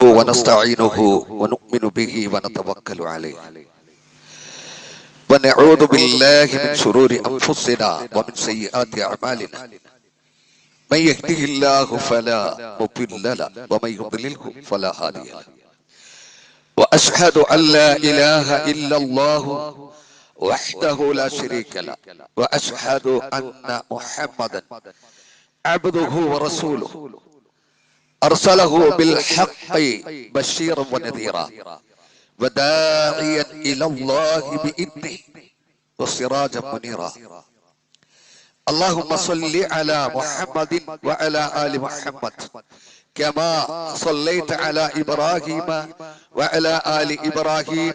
ونستعينه ونؤمن به ونتوكل عليه ونعوذ بالله من شرور أنفسنا ومن سيئات أعمالنا من يهده الله فلا مضل له ومن يضلله فلا هادي له وأشهد أن لا إله إلا الله وحده لا شريك له وأشهد أن محمدا عبده ورسوله أرسله بالحق بشيرا ونذيرا وداعيا إلى الله بإذنه وسراجا منيرا. اللهم صل على محمد وعلى آل محمد كما صليت على إبراهيم وعلى آل إبراهيم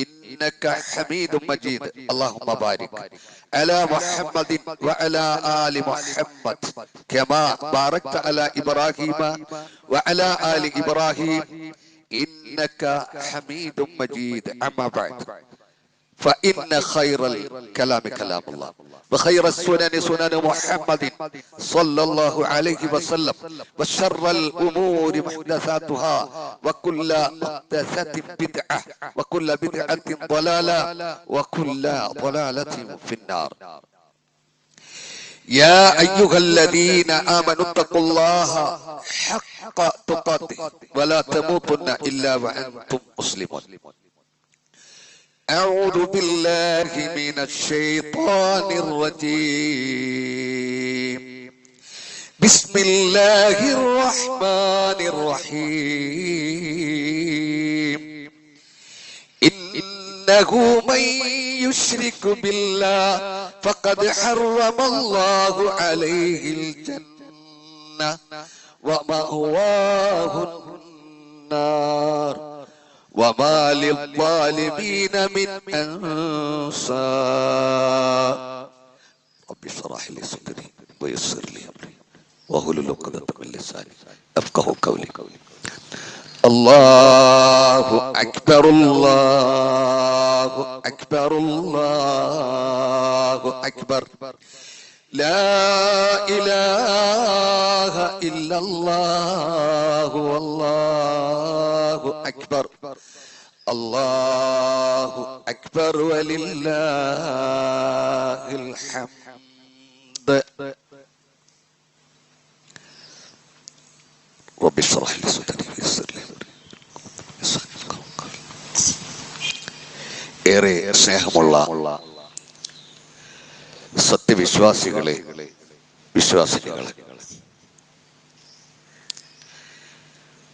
إنك حميد مجيد. اللهم بارك على محمد وعلى آل محمد كما باركت على إبراهيم وعلى آل إبراهيم إنك حميد مجيد. أما بعد فإن خير الكلام كلام الله وخير السنن سنن محمد صلى الله عليه وسلم وشر الأمور محدثاتها وكل محدثة بدعة وكل بدعة ضلالة وكل ضلالة في النار. يا أيها الذين آمنوا اتقوا الله حق تقاته ولا تموتن إلا وأنتم مسلمون. أعوذ بالله من الشيطان الرجيم. بسم الله الرحمن الرحيم. إنه من يشرك بالله فقد حرم الله عليه الجنة ومأواه النار وما للظالمين من أنصار. رب اشرح لي صدري ويسر لي أمري واحلل عقدة من لساني يفقهوا قولي. الله أكبر الله أكبر الله أكبر لا إله إلا الله والله أكبر الله أكبر ولله الحمد. رب اشرح لي صدري ويسر لي أمري. ഏറെ സ്നേഹമുള്ള സത്യവിശ്വാസികളെ, വിശ്വാസികളെ,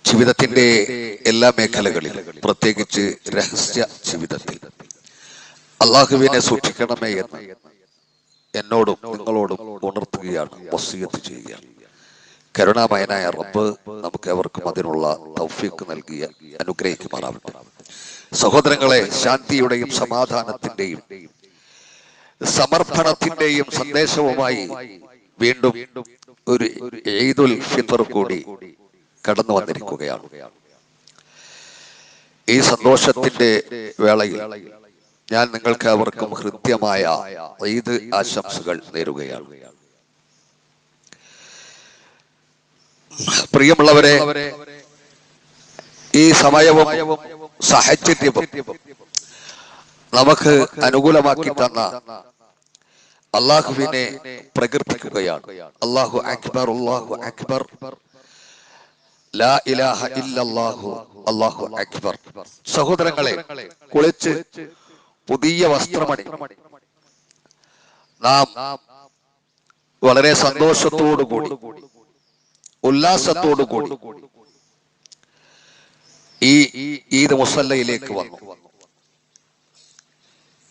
ജീവിതത്തിന്റെ എല്ലാ മേഖലകളിലും പ്രത്യേകിച്ച് രഹസ്യ ജീവിതത്തിൽ അള്ളാഹുവിനെ സൂക്ഷിക്കണമേ എന്ന് എന്നോടും നിങ്ങളോടും ഉണർത്തുകയാണ്, വസിയത്ത് ചെയ്യുകയാണ്. കരുണാമയനായ റബ്ബ് നമുക്ക് എവർക്കും അതിനുള്ള തൗഫീഖ് നൽകിയ അനുഗ്രഹിക്കുമാറാവട്ടെ. സഹോദരങ്ങളെ, ശാന്തിയുടെയും സമാധാനത്തിന്റെയും സമർപ്പണത്തിന്റെയും സന്ദേശവുമായി വീണ്ടും ഒരു ഈദുൽ ഫിത്ർ കൂടി കടന്നു വന്നിരിക്കുകയാണ്. ഈ സന്തോഷത്തിന്റെ വേളയിൽ ഞാൻ നിങ്ങൾക്ക് അവർക്കും ഹൃദ്യമായ ഈദ് ആശംസകൾ നേരുകയാണ്. പ്രിയമുള്ളവരെ, ഈ സമയവും സാഹചര്യവും നമുക്ക് അനുകൂലമാക്കി തന്ന അള്ളാഹുവിനെ പ്രകീർത്തിക്കുകയാണ്. അല്ലാഹു അക്ബർ അല്ലാഹു അക്ബർ ലാ ഇലാഹ ഇല്ലല്ലാഹു അല്ലാഹു അക്ബർ. സഹോദരങ്ങളെ, കുളിച്ച് പുതിയ വസ്ത്രമണി നാം വളരെ സന്തോഷത്തോടുകൂടി ഉല്ലാസത്തോടുകൂടി ഈ ഈദ് മുസല്ലയിലേക്ക് വന്നു.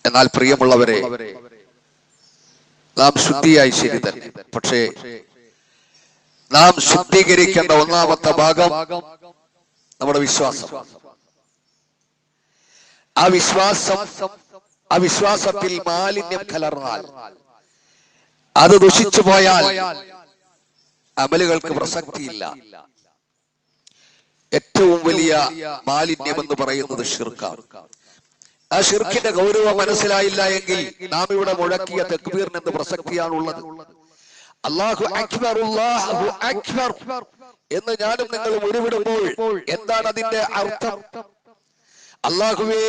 എന്നാൽ പ്രിയമുള്ളവരെ, നാം ശുദ്ധിയായി ശരി തന്നെ, പക്ഷേ നാം ശുദ്ധീകരിക്കേണ്ട ഒന്നാമത്തെ ഭാഗം നമ്മുടെ വിശ്വാസം. ആ വിശ്വാസത്തിൽ മാലിന്യം കലർന്നാൽ, അത് ദുഷിച്ചു പോയാൽ അമലുകൾക്ക് പ്രസക്തിയില്ല. ഏറ്റവും വലിയ മാലിന്യം എന്ന് പറയുന്നത് ശിർക്കാണ്. ആ ശിർക്കിന്റെ ഗൗരവം മനസ്സിലായില്ല എങ്കിൽ നാം ഇവിടെ മുഴക്കിയ തക്ബീറിന് എന്ത് പ്രസക്തിയാണുള്ളത്? അല്ലാഹു അക്ബർ അല്ലാഹു അക്ബർ എന്ന് ഞാനും നിങ്ങളും ഉരുവിടുമ്പോൾ എന്താണ് അതിന്റെ അർത്ഥം? അല്ലാഹുവേ,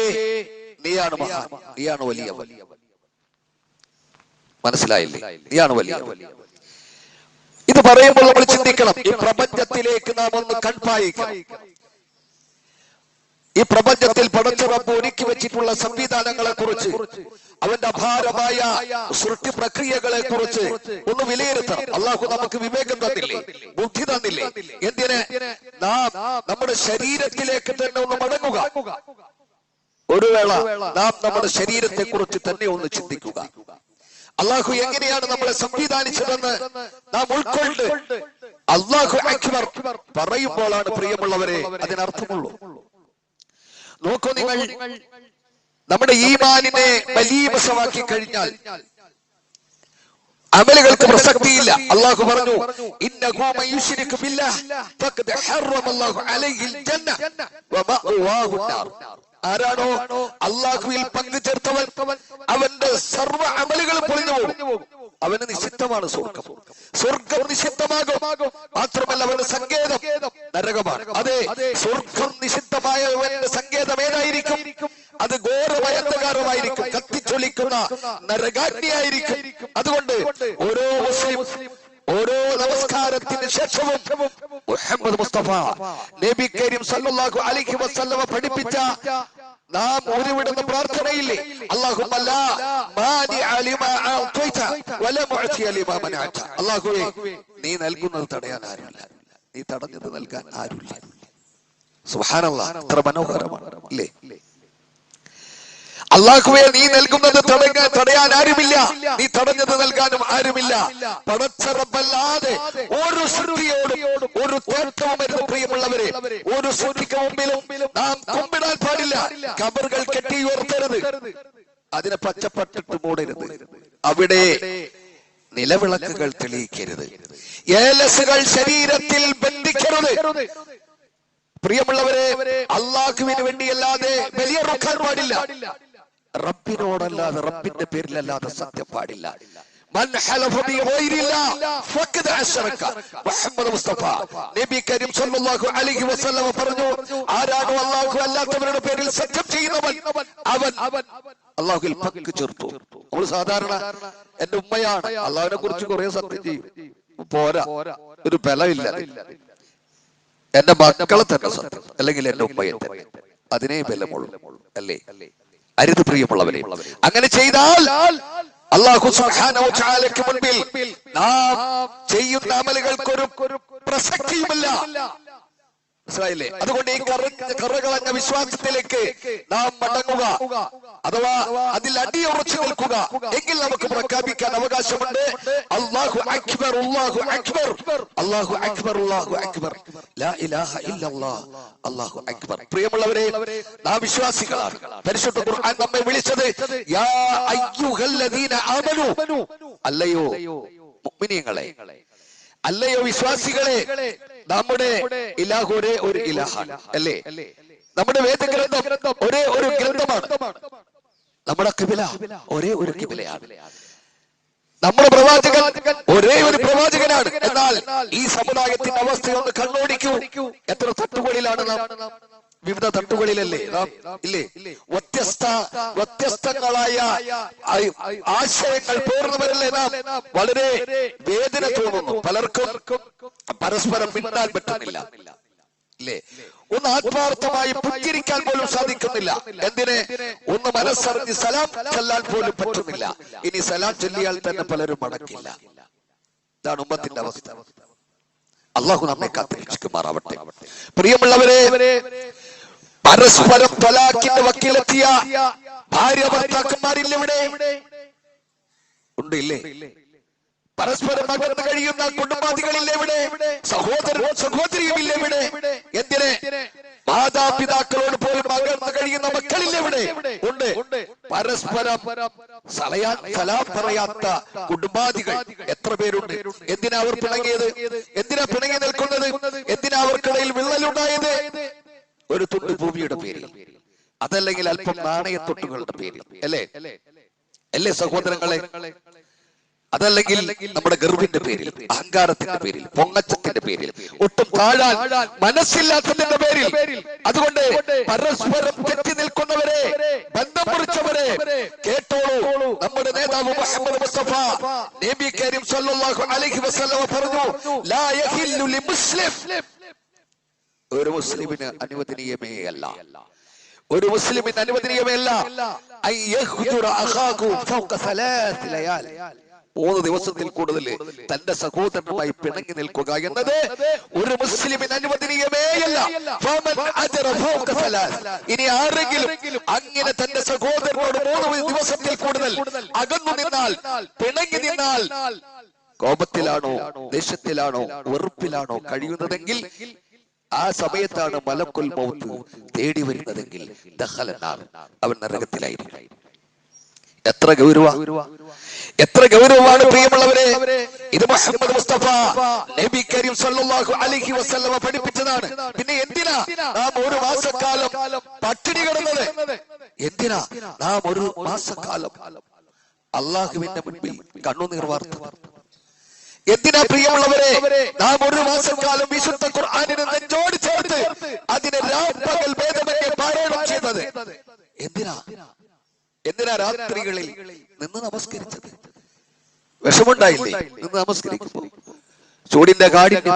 നീയാണ് മഹാൻ, നീയാണ് വലിയവൻ. മനസ്സിലായില്ലേ? നീയാണ് വലിയവൻ. ഇത് പറയുമ്പോൾ നമ്മൾ ചിന്തിക്കണം, ഈ പ്രപഞ്ചത്തിലേക്ക് നാം ഒന്ന് കൺപായിക്കണം. ഈ പ്രപഞ്ചത്തിൽ പടച്ച റബ്ബ് ഒരുക്കി വെച്ചിട്ടുള്ള സംവിധാനങ്ങളെ കുറിച്ച്, അവന്റെ അപാരമായ സൃഷ്ടി പ്രക്രിയകളെ കുറിച്ച് ഒന്ന് വിലയിരുത്തണം. അള്ളാഹു നമുക്ക് വിവേകം തന്നില്ലേ, ബുദ്ധി തന്നില്ലേ? എന്തിന്? നാം നമ്മുടെ ശരീരത്തിലേക്ക് തന്നെ ഒന്ന് മടങ്ങുക. ഒരു വേള നാം നമ്മുടെ ശരീരത്തെ കുറിച്ച് തന്നെ ഒന്ന് ചിന്തിക്കുക. അള്ളാഹു എങ്ങനെയാണ് നമ്മളെ സംവിധാനിച്ചതെന്ന് നാം ഉൾക്കൊണ്ട് അല്ലാഹു അക്ബർ പറയുമ്പോഴാണ് പ്രിയമുള്ളവരെ അതിനർത്ഥമുള്ളൂ. നോക്കൂ നിങ്ങൾ, നമ്മുടെ ഈമാനിനെ ബലീവശമാക്കി കഴിഞ്ഞാൽ അമലുകൾക്ക് പ്രസക്തിയില്ല. അള്ളാഹു പറഞ്ഞു, ഇന്നഹു മൻ യുശ്രിക് ബില്ലാഹ് ഫഖദ് ഹറമല്ലാഹു അലൈഹിൽ ജന്ന വമഅവാഹു നാർ. ആരാണോ അള്ളാഹുവിൽ പങ്കു ചേർത്തവൻ, അവന്റെ സർവ്വ അമലുകളും പൊളിഞ്ഞു പോകും. അവന് നിഷിദ്ധമാണ് സ്വർഗം. സ്വർഗം നിഷിദ്ധമാകും. മാത്രമല്ല അവന്റെ സങ്കേതം നരകമാണ്. അതെ, സ്വർഗം നിഷിദ്ധമായവന്റെ സങ്കേതം ഏതായിരിക്കും? അത് ഘോരഭയങ്കരമായിരിക്കും, കത്തിച്ചൊളിക്കുന്ന നരകാഗ്നിയായിരിക്കും. അതുകൊണ്ട് ഓരോ മുസ്ലിം ഓരോ നമസ്കാരത്തിന് ശേഷവും മുഹമ്മദ് മുസ്തഫ നബി കരീം സല്ലല്ലാഹു അലൈഹി വസല്ലമ പഠിപ്പിച്ച നാം ഉരുവിടുന്ന പ്രാർത്ഥനയില്ലേ, അല്ലാഹുമ്മ ലാ മാനിഅ ലിമാ അഅതൈത വലാ മുഅതിയ ലിമാ മനഅത. അല്ലാഹുവേ, നീ നൽകുന്നത് തടയാൻ ആരുമില്ല, നീ തടഞ്ഞത് നൽകാൻ ആരുമില്ല. സുബ്ഹാനല്ലാഹ്, എത്ര മനോഹരമാണ് അല്ലേ? അല്ലാഹുവേ, നീ നൽകുന്നത് തടയാൻ ആരുമില്ല, നീ തടഞ്ഞത് നൽകാനും ആരുമില്ല. പടച്ച റബ്ബല്ലാതെ ഒരു സൃഷ്ടിയോടും ഒരു തേട്ടവും വരുന്ന പ്രിയമുള്ളവരെ, ഒരു സൃഷ്ടിക്ക് മുമ്പിലും നാം കുമ്പിടാൻ പാടില്ല. ഖബറുകൾ കെട്ടി ഉയർത്തരുത്, അതിനെ പച്ചപ്പട്ടിട്ട് മൂടരുത്, അവിടെ നിലവിളക്കുകൾ തെളിയിക്കരുത്, ഏലസുകൾ ശരീരത്തിൽ ബന്ധിക്കരുത്. പ്രിയമുള്ളവരെ, അല്ലാഹുവിന് വേണ്ടിയല്ലാതെ ബലിയറുക്കാൻ പാടില്ല. റബ്ബിനോടല്ലാതെ, റബ്ബിന്റെ പേരിലല്ലാതെ സത്യം പാടില്ല. മുഹമ്മദ് മുസ്തഫ നബി കരീം സല്ലല്ലാഹു അലൈഹി വസല്ലം പറഞ്ഞു, ആരാണോ അല്ലാഹു അല്ലാത്തവരുടെ പേരിൽ സത്യം ചെയ്യുന്നവൻ, അവൻ അല്ലാഹുവിൽ പങ്കു ചേർത്തു. നമ്മൾ സാധാരണ എന്റെ ഉമ്മയാണ്, അല്ലാഹുവിനെ കുറിച്ച് കുറെ സത്യം ചെയ്യും, പോരാ, ഒരു ബലമില്ല. എന്റെ മക്കളെ തന്നെ സത്യം, അല്ലെങ്കിൽ എന്റെ ഉമ്മയെ തന്നെ, അതിനേ ബലമുള്ളൂ അല്ലേ? അരുത് പ്രിയമുള്ളവരെ. അങ്ങനെ ചെയ്താൽ അല്ലാഹു സുബ്ഹാനഹു വ തആലയ്ക്ക് മുൻപിൽ നാം ചെയ്യുന്ന അമലുകൾക്കൊരു പ്രസക്തിയുമില്ല. മനസ്സിലായില്ലേ? അതുകൊണ്ട് ഈ കറകളഞ്ഞ വിശ്വാസത്തിലേക്ക് നാം മടങ്ങുക, അഥവാ അതിൽ അടിയുറച്ചു നിൽക്കുക. എങ്കിൽ നമുക്ക് പ്രഖ്യാപിക്കാൻ അവകാശമുണ്ട്, അല്ലാഹു അക്ബർ, അല്ലാഹു അക്ബർ, അല്ലാഹു അക്ബർ, അല്ലാഹു അക്ബർ, ലാ ഇലാഹ ഇല്ലല്ലാഹ്, അല്ലാഹു അക്ബർ. പ്രിയമുള്ളവരെ, നാം വിശ്വാസികളാണ്. പരിശുദ്ധ ഖുർആൻ നമ്മെ വിളിച്ചത് യാ അയ്യുഹല്ലദീന ആമനു, അല്ലയോ മുഅ്മിനീങ്ങളെ, അല്ലയോ വിശ്വാസികളെ. നമ്മുടെ ഇലാഹ് ഒരേ ഒരു ഇലാഹാണ് അല്ലേ? നമ്മുടെ വേദഗ്രന്ഥം ഒരേ ഒരു ഗ്രന്ഥമാണ്. നമ്മുടെ ഖിബല ഒരേ ഒരു ഖിബലയാണ്. നമ്മുടെ പ്രവാചകൻ ഒരേ ഒരു പ്രവാചകനാണ്. എന്നാൽ ഈ സമുദായത്തിന്റെ അവസ്ഥയൊന്ന് കണ്ണോടിക്കൂ. എത്ര തട്ടുകളിലാണ് നാം? വിവിധ തട്ടുകളിലല്ലേ നാം ഇല്ലേ? വ്യത്യസ്തങ്ങളായ ആശയങ്ങൾ പേർന്നവരല്ലേ നാം? വളരെ വേദന തോന്നുന്നു. പലർക്കും പരസ്പരം മിണ്ടാൻ പറ്റുന്നില്ല ഇല്ലേ? ഒന്ന് ആത്മാർത്ഥമായി പുഞ്ചിരിക്കാൻ പോലും സാധിക്കുന്നില്ല. എന്തിന്? ഒന്ന് മനസ്സറിഞ്ഞ് സലാം ചൊല്ലാൻ പോലും പറ്റുന്നില്ല. ഇനി സലാം ചൊല്ലിയാൽ തന്നെ പലരും മടക്കില്ല. ഇതാണ് ഉമ്മത്തിന്റെ അവസ്ഥ. അല്ലാഹു നമ്മെ കാത്തിരക്ഷിക്കുമാറാവട്ടെ. പ്രിയമുള്ളവരെ, പരസ്പരം തലാഖിന്റെ വക്കീലെത്തിയ ഭാര്യ ഭർത്താക്കന്മാരില്ല ഇവിടെ? ഉണ്ട് ഇല്ലേ? പരസ്പരം അകന്ന് കഴിയുന്ന കുടുംബാദികളില്ലേ ഇവിടെ? സഹോദരനും സഹോദരിയും ഇല്ലേ ഇവിടെ? എന്തിന്? മാതാപിതാക്കളോട് പോലും അകന്ന് കഴിയുന്ന മക്കളില്ലേ ഇവിടെ? ഉണ്ട്. പരസ്പരം സലാം പറയാത്ത കുടുംബാദികൾ എത്ര പേരുണ്ട്? എന്തിനാ അവർ പിണങ്ങിയത്? എന്തിനാ പിണങ്ങി നിൽക്കുന്നത്? എന്തിനാ അവർക്കിടയിൽ വിള്ളലുണ്ടായത്? ഒരു തുണ്ട് ഭൂമിയുടെ പേരിൽ, അതല്ലെങ്കിൽ അല്പം നാണയത്തൊട്ടുകളുടെ പേരിൽ അല്ലേ? അല്ലേ സഹോദരങ്ങളെ? അതല്ലെങ്കിൽ നമ്മുടെ ഗർവിന്റെ പേരിൽ, അഹങ്കാരത്തിന്റെ പേരിൽ, പൊങ്ങച്ചത്തിന്റെ പേരിൽ, ഒട്ടും താഴാൻ മനസ്സില്ലാത്തതിന്റെ പേരിൽ. അതുകൊണ്ട് പരസ്പരം തെറ്റി നിൽക്കുന്നവരെ, ബന്ധം മുറിച്ചവരെ കേട്ടോളൂ. നമ്മുടെ നേതാവ് മുഹമ്മദ് മുസ്തഫ നബി കരീം സല്ലല്ലാഹു അലൈഹി വസല്ലം പറഞ്ഞു, ലാ യഹില്ലു ലിമുസ്ലിം, ഒരു മുസ്ലിമിന് അനുവദനീയമേ അല്ല, ഒരു മുസ്ലിമിന് അനുവദനീയമേ അല്ല അൻ യഹ്ജുറ അഖാഹു ഫൗക സലാസ് ലയാൽ, 3 ദിവസത്തിൽ കൂടുതൽ തന്റെ സഹോദരനുമായി പിണങ്ങി നിൽക്കുക എന്നത് ഒരു മുസ്ലിമിന് അനുവദനീയമേയല്ല. ഇനി ആരെങ്കിലും അങ്ങനെ തന്റെ സഹോദരനോട് 3 ദിവസത്തിൽ കൂടുതൽ അകന്നു നിന്നാൽ, പിണങ്ങി നിന്നാൽ, കോപത്തിലാണോ, ദേഷ്യത്തിലാണോ, വെറുപ്പിലാണോ കഴിയുന്നതെങ്കിൽ ആ സമയത്താണ് മലക്കുൽ മൗത്ത് തേടി വരുന്നതെങ്കിൽ അവൻ നരകത്തിലായിരിക്കും. എത്ര ഗൗരവമാണ് പ്രിയമുള്ളവരെ. ഇത് മുഹമ്മദ് മുസ്തഫ നബി കരീം സല്ലല്ലാഹു അലൈഹി വസല്ലം പഠിപ്പിച്ചതാണ്. പിന്നെ എന്തിനാ നാം 1 മാസക്കാലം പട്ടിണി കിടന്നത്? എന്തിനാ നാം 1 മാസക്കാലം അള്ളാഹുവിന്റെ മുൻപിൽ കണ്ണുനീർ വാർത്തത്? എന്തിനാ പ്രിയമുള്ളവരെ നാം 1 മാസക്കാലം വിശുദ്ധ ഖുർആനിനെ നെഞ്ചോട് ചേർത്ത് അതിനെ രാപ്പകൽ ഭേദമന്യേ പാരായണം ചെയ്തത്? എന്തിനാ രാത്രികളിൽ നിന്ന് നമസ്കരിച്ചത്? വിഷമുണ്ടായില്ലേ നിന്ന് നമസ്കരിക്കുമ്പോ? ചൂടിന്റെ കാഠിന്യം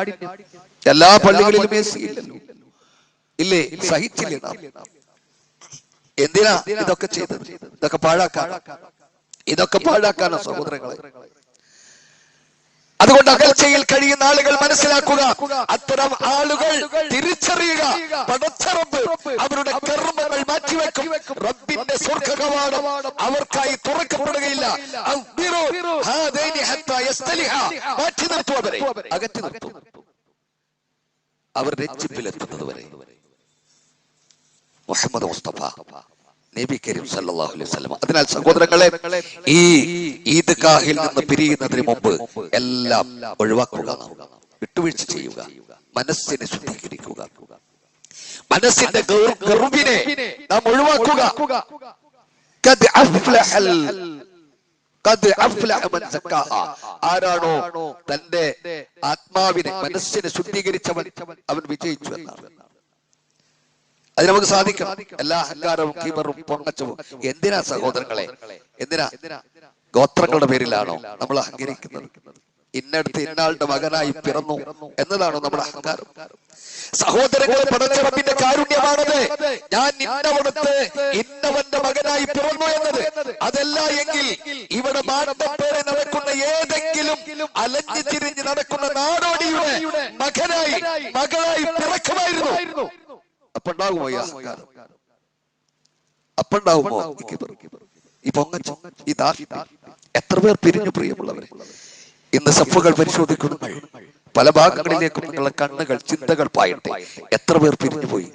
എല്ലാ പള്ളികളിലും ഇല്ലേ? സഹിച്ചില്ലേ നാം? എന്തിനാ ഇതൊക്കെ ചെയ്തത്? ഇതൊക്കെ പാഴാക്കാനോ സഹോദരങ്ങളെ? അതുകൊണ്ട് അകൽച്ചയിൽ കഴിയുന്ന ആളുകൾ മനസ്സിലാക്കുക, അത്തരം ആളുകൾ തിരിച്ചറിയുക, പടച്ചറബ് അവരുടെ കർമ്മങ്ങൾ മാറ്റിവെക്കും. റബ്ബിന്റെ സ്വർഗ്ഗകവാടം അവർക്കായി തുറക്കപ്പെടുകയില്ല. മാറ്റി നിർത്തും, അവരെ അകറ്റി നിർത്തും, അവർ രഞ്ജിപ്പിലെത്തുന്നത് വരെ. മുഹമ്മദ് മുസ്തഫ നബി കരീം സല്ലല്ലാഹു അലൈഹി വസല്ലം. അതിനാൽ സഹോദരങ്ങളെ, ഈ ഈദ്ഗാഹിൽ നിന്ന് പിരിയുന്നതിന് മുമ്പ് എല്ലാം ഒഴിവാക്കുക, വിട്ടുവീഴ്ച ചെയ്യുക, മനസ്സിനെ ശുദ്ധീകരിക്കുക, മനസ്സിന്റെ ഗർവിനെ നാം ഒഴിവാക്കുക. ആരാണോ തന്റെ ആത്മാവിനെ, മനസ്സിനെ ശുദ്ധീകരിച്ചവൻ അവൻ വിജയിച്ചു എന്നാണ്. അത് നമുക്ക് സാധിക്കും. എല്ലാ അഹങ്കാരവും കീബറും പൊങ്ങച്ചവും എന്തിനാ സഹോദരങ്ങളെ? എന്തിനാ? ഗോത്രങ്ങളുടെ പേരിലാണോ നമ്മൾ അഹങ്കരിക്കുന്നത്? ഇന്നടുത്ത് ഇന്നാളുടെ മകനായി പിറന്നു എന്നതാണോ നമ്മുടെ അഹങ്കാരം? സഹോദരങ്ങളെ, പടച്ചറബിന്റെ കാരുണ്യമാണത്. ഞാൻ ഇന്നവന്റെ മകനായി പിറന്നു എന്നത്. അതല്ല എങ്കിൽ ഇവിടെ മാറ്റപ്പേരെ നടക്കുന്ന ഏതെങ്കിലും അലഞ്ഞു തിരിഞ്ഞ് നടക്കുന്ന നാടോടിയുടെ മകളായി പിറക്കുമായിരുന്നു. അപ്പുണ്ടാകുമോ ഈ അഹങ്കാരം? അപ്പുണ്ടാകുമോ ഈ പൊങ്ങച്ചം, ഈ ദാഹി? എത്ര പേർ പിരിഞ്ഞു പ്രിയമുള്ളവരെ? ഇന്ന് സഫുകൾ പരിശോധിക്കുന്നു, പല ഭാഗങ്ങളിലേക്കും നിങ്ങളുടെ കണ്ണുകൾ, ചിന്തകൾ പായട്ടെ. എത്ര പേർ പിരിഞ്ഞു പോയി?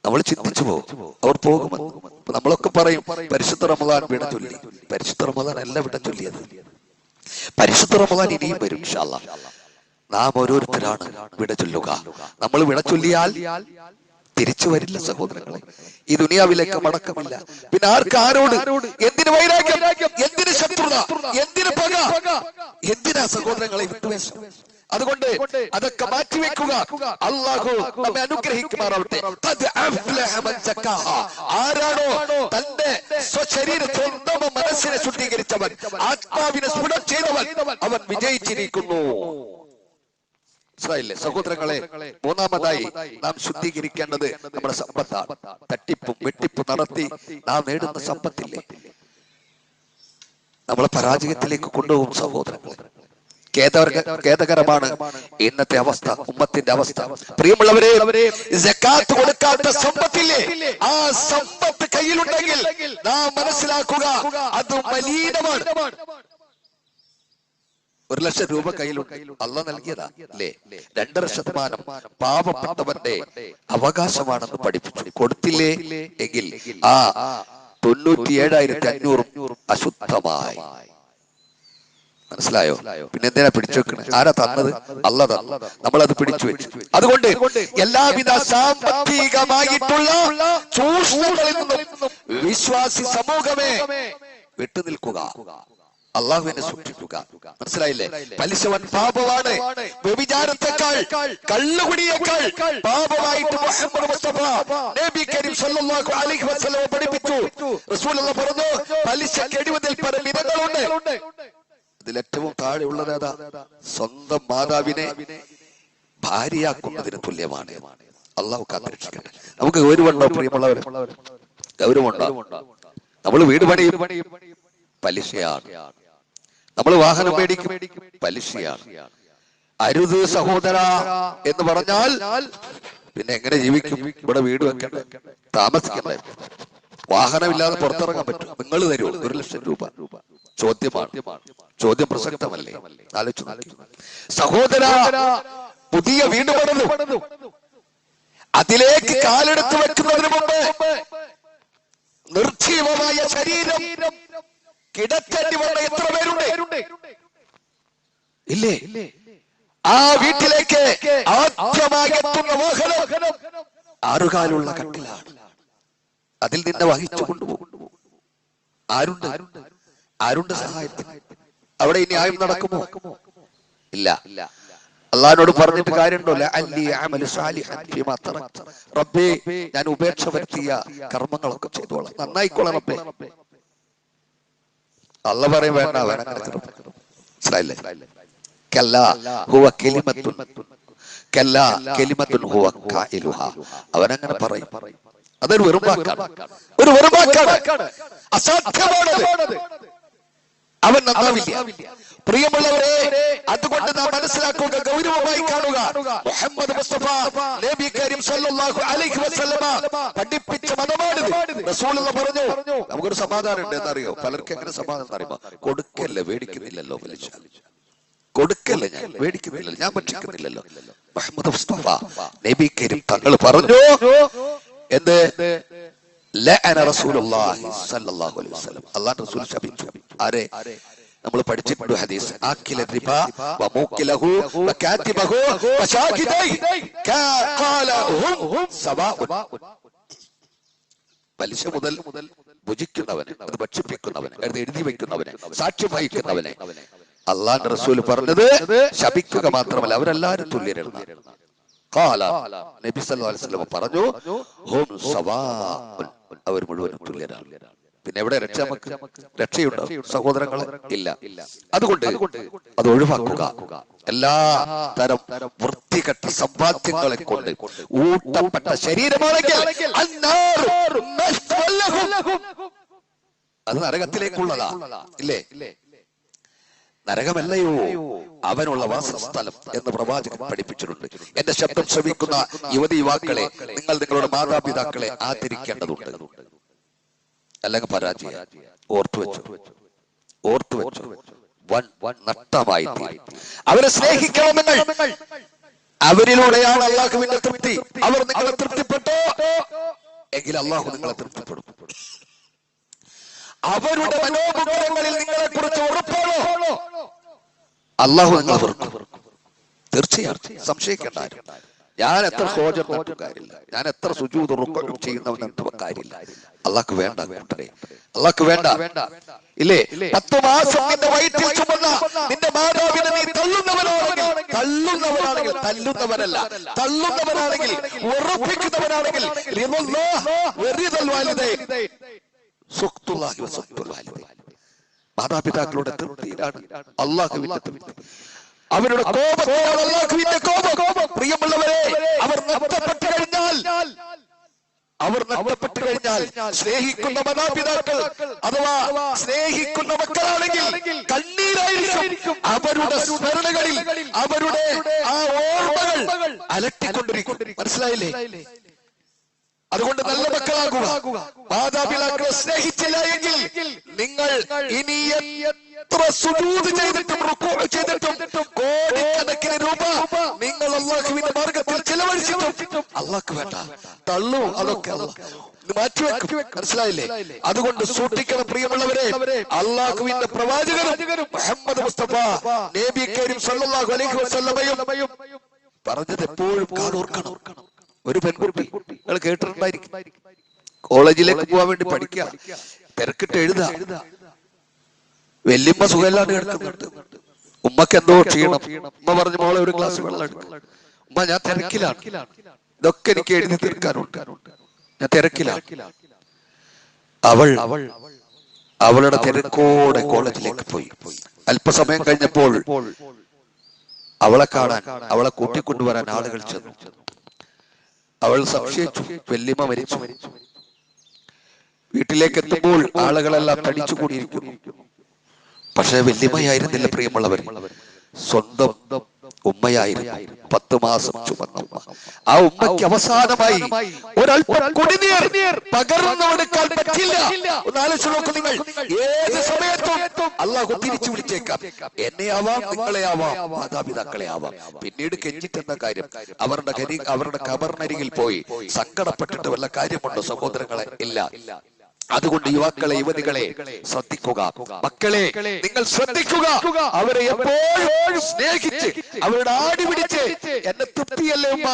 നമ്മൾ ചിന്തിച്ചു പോകും, അവർ പോകുമെന്ന്. നമ്മളൊക്കെ പറയും പരിശുദ്ധ റമദാൻ വിട ചൊല്ലി. പരിശുദ്ധ റമദാൻ അല്ല വിട ചൊല്ലിയത്. പരിശുദ്ധ റമദാൻ ഇനിയും വരും ഇൻഷാ അല്ലാഹ്. നാം ഓരോരുത്തരാണ് വിട ചൊല്ലുക. നമ്മൾ വിട ചൊല്ലിയാൽ തിരിച്ചു വരില്ല സഹോദരങ്ങളെ. ഈ ദുനിയാവിലേക്ക് മടക്കമില്ല. പിന്നെ ആരോട് എന്തിന് വൈരാഗ്യം, എന്തിന് ശത്രുത, എന്തിന് പക, എന്തിനാ സഹോദരങ്ങളെ വിദ്വേഷം? അതുകൊണ്ട് അതൊക്കെ മാറ്റിവെക്കുക. അല്ലാഹു നമ്മെ അനുഗ്രഹിക്കുമാറാവട്ടെ. ആരാണോ തന്റെ സ്വശരീരത്തെ, സ്വന്തം മനസ്സിനെ ശുദ്ധീകരിച്ചവൻ, ആത്മാവിനെ സ്ഫുടം ചെയ്തവൻ, അവൻ വിജയിച്ചിരിക്കുന്നു. സഹോദരങ്ങളെ, മൂന്നാമതായി നാം ശുദ്ധീകരിക്കേണ്ടത് നമ്മുടെ സമ്പത്താണ്. തട്ടിപ്പും വെട്ടിപ്പും നടത്തി നാം നേടുന്ന സമ്പത്തില്ലേ, നമ്മളെ പരാജയത്തിലേക്ക് കൊണ്ടുപോകും സഹോദരങ്ങളെ. ഖേദകരമാണ് ഇന്നത്തെ അവസ്ഥ, ഉമ്മത്തിന്റെ അവസ്ഥ. പ്രിയമുള്ളവരെ, സകാത്ത് കൊടുക്കാത്ത സമ്പത്തില്ലേ, ആ സമ്പത്ത് കയ്യിലുണ്ടെങ്കിൽ നാം മനസ്സിലാക്കുക അത് മലീനമാണ്. 1,00,000 രൂപ കയ്യിലുണ്ട്, അള്ളാഹ് നൽകിയതാ അല്ലേ? 2.5% പാവപ്പെട്ടവന്റെ അവകാശമാണെന്ന് പഠിപ്പിച്ചു. കൊടുത്തില്ലേ എങ്കിൽ ആ 97,500 അശുദ്ധമായി. മനസ്സിലായോ? പിന്നെ എന്തിനാ പിടിച്ചു വെക്കണേ? ആരാ തന്നത്? അള്ളാഹ് തന്നു, നമ്മളത് പിടിച്ചു വെച്ചു. അതുകൊണ്ട് എല്ലാവിധ സാമ്പത്തികമായിട്ടുള്ള ചൂഷണങ്ങളിൽ നിന്നും വിശ്വാസി സമൂഹമേ വിട്ടുനിൽക്കുക. അള്ളാഹുവിനെ സൂക്ഷിക്കുക. മനസ്സിലായില്ലേ? പലിശവൻ പാപമാണ്. വ്യഭിചാരത്തെക്കാൾ കള്ളുകുടിയേക്കാൾ പാപമായിട്ട് മുഹമ്മദ് മുസ്തഫ നബി കരീം സല്ലല്ലാഹു അലൈഹി വസല്ലം പഠിപ്പിച്ചു. റസൂലുള്ളാഹി പറഞ്ഞു, പലിശക്ക് 70 പരം ഇനങ്ങളുണ്ട്. ഇതിൽ ഏറ്റവും താഴെ ഉള്ളത് ഏതാ? സ്വന്തം മാതാവിനെ ഭാര്യയാക്കുന്നതിന് തുല്യമാണ്. അള്ളാഹു കാത്തിരക്ഷിക്കട്ടെ. നമുക്ക് ഗൗരവമുണ്ടോ പ്രിയമുള്ളവർ? ഗൗരവമുണ്ടോ? നമ്മൾ വീട് പണിയും പലിശയാണ്. നമ്മൾ വാഹനം മേടിക്കും പലിശയാണ്. അരുത് സഹോദര എന്ന് പറഞ്ഞാൽ പിന്നെ എങ്ങനെ ജീവിക്കും? ഇവിടെ വീട് വെക്കണ്ടേ, താമസിക്കണ്ടേ, വാഹനമില്ലാതെ പുറത്തിറങ്ങാൻ പറ്റും? നിങ്ങൾ തരുമോ 1 ലക്ഷം രൂപ? ചോദ്യമാണ്. ചോദ്യം പ്രസക്തമല്ലേ? ആലോചിച്ചു സഹോദര. പുതിയ വീട് പണിതു, അതിലേക്ക് കാലെടുത്ത് വെക്കുന്നതിന് മുമ്പ് നിർജീവമായ ശരീരം കിടക്കേണ്ടി വന്ന എത്ര പേരുണ്ട്? ഇല്ലേ? ആ വീട്ടിലേക്ക് ആദ്യമായി എത്തുന്ന വാഹനം 6 കാലുള്ള കട്ടിലാണ്. അതിൽ നിന്നെ വഹിച്ചു കൊണ്ടുപോകും. ആരുണ്ട് സഹായത്തിന്? അവിടെ ഇനി ആയും നടക്കുമോ? ഇല്ല. അള്ളാഹിനോട് പറഞ്ഞിട്ട് കാര്യമുണ്ടോ? റബ്ബേ, ഞാൻ ഉപേക്ഷ വരുത്തിയ കർമ്മങ്ങളൊക്കെ ചെയ്തോളാം, നന്നായിക്കോളാം റബ്ബേ. അള്ള പറയും വേണ്ട, അവനങ്ങനെ പറയും. അതൊരു വെറും വാക്കാണ്, ഒരു വെറും വാക്കാണ്, അസാധ്യമാണത്. അവൻ നന്നാവില്ല. പ്രിയമുള്ളവരെ, അതുകൊണ്ട് നാം മനസ്സിലാക്കുക, ഗൗരവമായി കാണുക. മുഹമ്മദ് മുസ്തഫ നബി കരീം സല്ലല്ലാഹു അലൈഹി വസല്ലമ പഠിപ്പിച്ച മതമാണിത്. റസൂലുള്ളാഹി പറഞ്ഞു, നമുക്കൊരു സമാധാനം ഉണ്ട് എന്നറിയോ? പലർക്കും എങ്ങനെ സമാധാനം അറിയുമോ? കൊടുക്കല്ലേ, മേടിക്കുന്നില്ലല്ലോ പലിശ. കൊടുക്കല്ലേ, ഞാൻ മേടിക്കുന്നില്ലല്ലോ, ഞാൻ ഭക്ഷിക്കുന്നില്ലല്ലോ. മുഹമ്മദ് മുസ്തഫ നബി കരീം തങ്ങൾ പറഞ്ഞു, എന്ത്? ലഅന റസൂലുള്ളാഹി സ്വല്ലല്ലാഹു അലൈഹി വസല്ലം, അല്ലാഹുവിന്റെ റസൂൽ ശപിച്ചു. ആരെ? നമ്മൾ പഠിച്ചിട്ടുണ്ട് ഹദീസ്. ആക്കില റിബ വമുക്കിലഹു വകാതിബഹു വശാഹിദൈ ഖാലഹും സവാഉൻ. പലിശ മുതൽ ഭുജിക്കുന്നവനെ, അത് ഭക്ഷിപ്പിക്കുന്നവനെ, അത് എഴുതി വെക്കുന്നവനെ, സാക്ഷ്യം വഹിക്കുന്നവനെ അല്ലാഹുവിന്റെ റസൂൽ പറഞ്ഞത് ശപിക്കുക മാത്രമല്ല, അവരെല്ലാവരും തുല്യരാണ്. ഖാല നബി സല്ലല്ലാഹു അലൈഹി വസല്ലം പറഞ്ഞു, ഹും സവാഉൻ, അവർ മുഴുവനും തുല്യരാണ്. പിന്നെ എവിടെ രക്ഷ? നമുക്ക് രക്ഷയുണ്ടോ സഹോദരങ്ങളെ? ഇല്ല. അതുകൊണ്ട് അത് ഒഴിവാക്കുക. എല്ലാ തരം വൃത്തികെട്ട സമ്പാദ്യങ്ങളെ കൊണ്ട് ഊട്ടപ്പെട്ട ശരീരമാണെങ്കിൽ അത് നരകത്തിലേക്കുള്ളതാ. ഇല്ലേ? നരകമല്ലയോ അവനുള്ള വാസസ്ഥലം എന്ന് പ്രവാചകൻ പഠിപ്പിച്ചിട്ടുണ്ട്. എന്റെ ശബ്ദം ശ്രവിക്കുന്ന യുവതി യുവാക്കളെ, നിങ്ങൾ നിങ്ങളുടെ മാതാപിതാക്കളെ ആദരിക്കേണ്ടതുണ്ട്. അല്ലെങ്കിൽ പരാജയം. ഓർത്തു വെച്ചു നഷ്ടമായി. അവരെ സ്നേഹിക്കണമെന്ന്, അവരിലൂടെയാണ് അള്ളാഹുവിന്റെ തൃപ്തി. അവർ നിങ്ങളെ തൃപ്തിപ്പെട്ടോ എങ്കിൽ അള്ളാഹു നിങ്ങളെ തൃപ്തിപ്പെടും. അവരുടെ മനോമുഖങ്ങളിൽ നിങ്ങളെ കുറിച്ച് ഉറപ്പാണോ അള്ളാഹു നിങ്ങളെ വെറുക്കും. തീർച്ചയായും സംശയിക്കേണ്ട. ഞാൻ എത്ര ഹോജർ കാര്യമില്ല, ഞാൻ എത്ര സുജൂദ് റുക്ഉ ചെയ്യുന്നവൻ എന്തും കാര്യമില്ല. അള്ളാഹ്ക്ക് വേണ്ട കൂട്ടരെ, അള്ളാഹ്ക്ക് വേണ്ട. ഇല്ലേ? 10 മാസം നിന്റെ വയറ്റിൽ ചുമന്ന നിന്റെ മാതാവിനെ നീ തള്ളുന്നവനാണെങ്കിൽ, തള്ളുന്നവനാണെങ്കിൽ, ഉറപ്പിക്കുന്നവനാണെങ്കിൽ, മാതാപിതാക്കളുടെ തൃപ്തിയിലാണ് അള്ളാഹുവിന്റെ തൃപ്തി. അവരുടെ കോപത്തോടാണ് അല്ലാഹുവിന്റെ കോപം. പ്രിയമുള്ളവരെ, അവർ നഷ്ടപ്പെട്ടു കഴിഞ്ഞാൽ സ്നേഹിക്കുന്ന മാതാപിതാക്കൾ അഥവാ സ്നേഹിക്കുന്ന മക്കളാണെങ്കിൽ കണ്ണീരായിരിക്കും. അവരുടെ സ്മരണകളിൽ അവരുടെ ആ ഓർമ്മകൾ അലട്ടിക്കൊണ്ടിരിക്കും. മനസ്സിലായില്ലേ? അതുകൊണ്ട് നല്ല മക്കളാകുക. മാതാപിതാക്കളെ സ്നേഹിച്ചില്ല എങ്കിൽ നിങ്ങൾ ഇനി എത്ര സുജൂദ് ചെയ്തിട്ടും റുക്ഊ ചെയ്തിട്ടും കോടിക്കണക്കിന് രൂപ നിങ്ങൾ അല്ലാഹുവിന്റെ മാർഗത്തിൽ ചെലവഴിച്ചിട്ടും അല്ലാഹ്ക്ക് വേണ്ട, തള്ളൂ. അതൊക്കെ മാറ്റിവെക്കും. മനസ്സിലായില്ലേ? അതുകൊണ്ട് സൂക്ഷിക്കണം പ്രിയമുള്ളവരെ. അല്ലാഹുവിന്റെ പ്രവാചകനും മുഹമ്മദ് മുസ്തഫ നബി കരീം സല്ലല്ലാഹു അലൈഹി വസല്ലമയും പറഞ്ഞത് എപ്പോഴും കാതോർക്കണം. ഒരു പെൺകുട്ടി, നിങ്ങൾ കേട്ടിട്ടുണ്ടായിരിക്കും, കോളേജിലേക്ക് പോകാൻ വേണ്ടി പഠിക്കുക, തിരക്കിട്ട് എഴുതാ, വല്യമ്മ സുഖമില്ലാണ്ട് കിടക്കുന്നുണ്ട്. ഉമ്മക്ക് എന്തോ ക്ഷീണം. ഉമ്മ പറഞ്ഞു, മോളെ ഒരു ഗ്ലാസ് വെള്ളം എടുക്കും. ഉമ്മ, ഞാൻ തിരക്കിലാണ്, ഇതൊക്കെ എനിക്ക് എഴുതി തീർക്കാനുണ്ട്, ഞാൻ തിരക്കിലാണ്. അവളുടെ തിരക്കോടെ കോളേജിലേക്ക് പോയി. അല്പസമയം കഴിഞ്ഞപ്പോൾ അവളെ കാണാൻ, അവളെ കൂട്ടിക്കൊണ്ടുവരാൻ ആളുകൾ ചെന്നു. അവൾ സംശയിച്ചു, വല്യമ്മ മരിച്ചു. വീട്ടിലേക്ക് എത്തുമ്പോൾ ആളുകളെല്ലാം തടിച്ചു കൂടിയിരിക്കുന്നു. പക്ഷെ വല്യമ്മയായിരുന്നില്ല പ്രിയമുള്ളവർ, സ്വന്തം ഉമ്മയായിരുന്നു. 10 മാസം ചുമന്ന ഉമ്മ. ആ ഉമ്മയ്ക്ക് അവസാനമായി ഒരൽപ്പം കുടിനീർ പകർന്നു കൊടുക്കാൻ പറ്റില്ല. ഒന്ന് ആലോചിച്ച് നോക്കൂ നിങ്ങൾ. ഏത് സമയത്തും അള്ളാഹു തിരിച്ചു വിളിച്ചേക്കാം. എന്നെയാവാം, നിങ്ങളെയാവാം, മാതാപിതാക്കളെ ആവാം. പിന്നീട് കെഞ്ചിട്ടെന്ന കാര്യം, അവരുടെ കബറിനരികിൽ പോയി സങ്കടപ്പെട്ടിട്ട് വല്ല കാര്യമുണ്ടോ സഹോദരങ്ങളെ? ഇല്ല. അതുകൊണ്ട് യുവാക്കളെ, യുവതികളെ ശ്രദ്ധിക്കുക. മക്കളെ നിങ്ങൾ ശ്രദ്ധിക്കുക. അവരെ എപ്പോഴും സ്നേഹിച്ച് അവരുടെ ആടി പിടിച്ച്, എന്നെ തൃപ്തിയല്ലേ ഉമ്മ,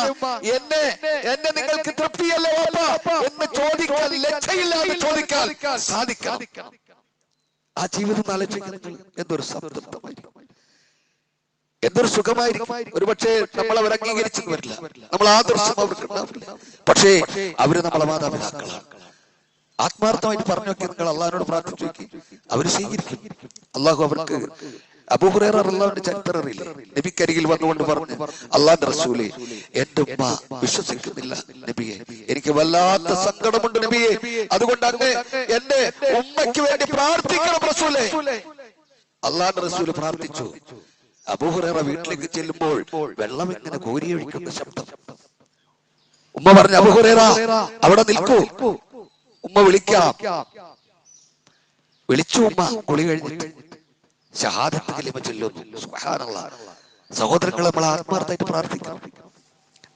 എന്നെ നിങ്ങൾക്ക് തൃപ്തിയല്ലേ ഉപ്പ എന്ന് ചോദിക്കാൻ, ലജ്ജയില്ലാതെ ചോദിക്കാൻ സാധിക്കണം. ആ ജീവിതം ആലോചിക്കുന്നത് എന്തൊരു സംതൃപ്തമായിരിക്കും, എന്തൊരു സുഖമായിരിക്കും. ഒരുപക്ഷെ നമ്മൾ അവർ അംഗീകരിച്ചെന്ന് വരില്ല, നമ്മൾ ആദർശം അവർക്ക് ഉണ്ടാവില്ല. പക്ഷേ അവര് നമ്മളെ മാതാപിതാക്കളാണ്. ആത്മാർത്ഥമായിട്ട് പറഞ്ഞു നോക്കി, നിങ്ങൾ അള്ളാഹിനോട് പ്രാർത്ഥിച്ചു നോക്കി, അവര് സ്വീകരിക്കും. അള്ളാഹു അവർക്ക് അബൂ ഹുറൈറ റളിയല്ലാഹുവിന്റെ ചരിത്രം അറിയില്ലേ? നബിക്കരികിൽ വന്നുകൊണ്ട് പറഞ്ഞു, അള്ളാഹുവിന്റെ റസൂലേ, എന്റെ ഉമ്മ വിശ്വസിക്കുന്നില്ല നബിയെ, എനിക്ക് വല്ലാത്ത സങ്കടമുണ്ട് നബിയെ, അതുകൊണ്ട് അങ്ങ് എന്റെ ഉമ്മയ്ക്ക് വേണ്ടി പ്രാർത്ഥിക്കണം റസൂലേ. അള്ളാഹുവിന്റെ റസൂല് പ്രാർത്ഥിച്ചു. അബൂ ഹുറൈറ വീട്ടിലേക്ക് ചെല്ലുമ്പോൾ വെള്ളം ഇങ്ങനെ കോരിയൊഴിക്കുന്ന ശബ്ദം. ഉമ്മ പറഞ്ഞു, അബൂ ഹുറൈറ അവിടെ നിൽക്കൂ, ഉമ്മ വിളിക്കാം. വിളിച്ചു. ഉമ്മ കുളി കഴിഞ്ഞിട്ട് ഷഹാദത്ത് കലിമ ചൊല്ലുന്നു. സുബ്ഹാനല്ലാഹ്. സഹോദരങ്ങളെ, നമ്മൾ ആത്മാർത്ഥമായിട്ട് പ്രാർത്ഥിക്കണം.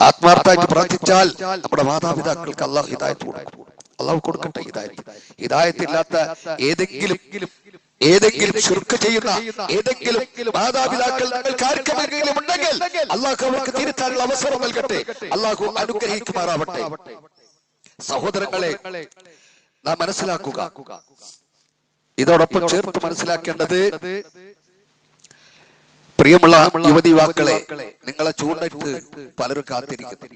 ആത്മാർത്ഥമായിട്ട് പ്രാർത്ഥിച്ചാൽ നമ്മുടെ മാതാപിതാക്കൾക്ക് അള്ളാഹു ഹിദായത്ത് കൊടുക്കും. അള്ളാഹു കൊടുക്കട്ടെ ഹിദായത്ത്. ഹിദായത്ത് ഇല്ലാത്ത ഏതെങ്കിലും ശിർക്ക് ചെയ്യുന്ന ഏതെങ്കിലും മാതാപിതാക്കൾ നിങ്ങൾക്ക് ആർക്കെങ്കിലും ഉണ്ടെങ്കിൽ അള്ളാഹു അവർക്ക് തിരുത്താനുള്ള അവസരം നൽകട്ടെ. അള്ളാഹു അനുഗ്രഹിക്കുമാറാവട്ടെ. സഹോദരങ്ങളെ, നാം മനസ്സിലാക്കുക. ഇതോടൊപ്പം ചേർത്ത് മനസ്സിലാക്കേണ്ടത്, പ്രിയമുള്ള യുവതി യുവാക്കളെ, നിങ്ങളെ ചൂണ്ടിട്ട് പലരും കാത്തിരിക്കുന്നു.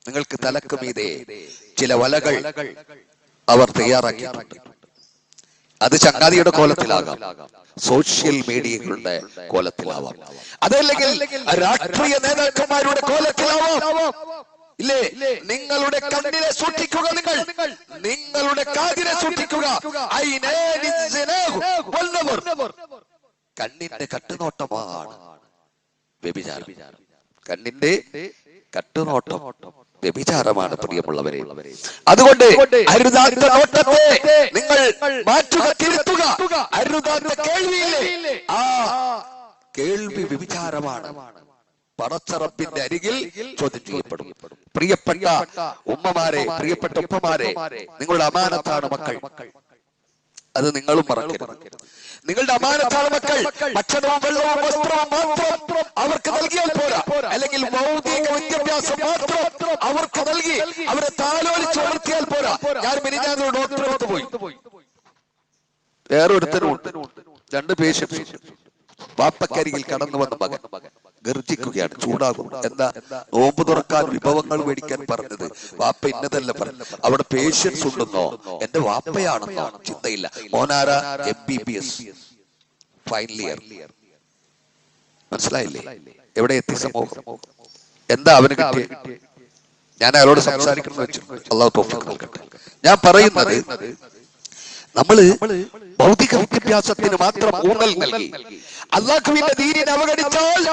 നിങ്ങൾക്ക് തലക്ക് മീതെ ചില വലകൾ അവർ തയ്യാറാക്കിയിട്ടുണ്ട്. അത് ചങ്ങാതിയുടെ കോലത്തിലാകാം, സോഷ്യൽ മീഡിയകളുടെ കോലത്തിലാവാം, അതല്ലെങ്കിൽ രാഷ്ട്രീയ നേതാക്കന്മാരുടെ കോലത്തിലാവാം. ഇല്ലേ? നിങ്ങളുടെ കണ്ണിനെ സൂക്ഷിക്കുക, നിങ്ങളുടെ കാതിനെ സൂക്ഷിക്കുക. കണ്ണിന്റെ കട്ടുനോട്ടമാണ് വ്യഭിചാരം. കണ്ണിന്റെ കട്ടുനോട്ടം വ്യഭിചാരമാണ് പ്രിയമുള്ളവരെ. അതുകൊണ്ട് അരുതാത്ത നോട്ടത്തെ നിങ്ങൾ മാറ്റുക, തിരുത്തുക. അരുതാത്ത കേൾവിയില്ലേ, ആ കേൾവി വ്യഭിചാരമാണ്. പടച്ചറപ്പിന്റെ അരികിൽ ചോദ്യം ചെയ്യപ്പെടും. പ്രിയപ്പെട്ട ഉമ്മമാരെ, പ്രിയപ്പെട്ട ഉപ്പമാരെ, നിങ്ങളുടെ അമാനത്താണ് മക്കൾ. അത് നിങ്ങളും മറക്കരുത്. നിങ്ങളുടെ അമാനത്താണ് മക്കൾ. ഭക്ഷണവും വെള്ളവും വസ്ത്രവും മാത്രം അവർക്ക് നൽകിയാൽ പോരാ, അല്ലെങ്കിൽ ഭൗതിക വിദ്യാഭ്യാസം മാത്രം അവർക്ക് നൽകി അവരെ താലോലിച്ച് വളർത്തിയാൽ പോരാ. ഞാൻ മിനിഞ്ഞാന്ന് ഡോക്ടറെ അടുത്ത് പോയി. വേറൊരുത്തരും 2 പേഷ്യൻസ്. വാപ്പക്കരികിൽ കടന്നു വന്ന മകൻ ഗർജിക്കുകയാണ്, ചൂടാകും. എന്താ? നോമ്പ് തുറക്കാൻ വിഭവങ്ങൾ മേടിക്കാൻ പറഞ്ഞത്. വാപ്പ ഇന്നതല്ല പറഞ്ഞു. അവിടെ പേഷ്യൻസ് ഉണ്ടെന്നോ, എന്റെ വാപ്പയാണെന്നോ ചിന്തയില്ല. മോനാര MBBS ഫൈനൽ ഇയർ. മനസ്സിലായില്ലേ? എവിടെ എത്തി സമൂഹം? എന്താ അവന് കിട്ടിയ? ഞാൻ അയാളോട് സംസാരിക്കണം വെച്ചു. അള്ളാഹു തൗഫീഖ് നൽകട്ടെ. ഞാൻ പറയുന്നത്, നമ്മള് ഭൗതിക വിദ്യാഭ്യാസത്തിന് മാത്രം ഊന്നൽ നൽകി അല്ലാഹുവിന്റെ ദീനിനെ അവഗണിച്ചാൽ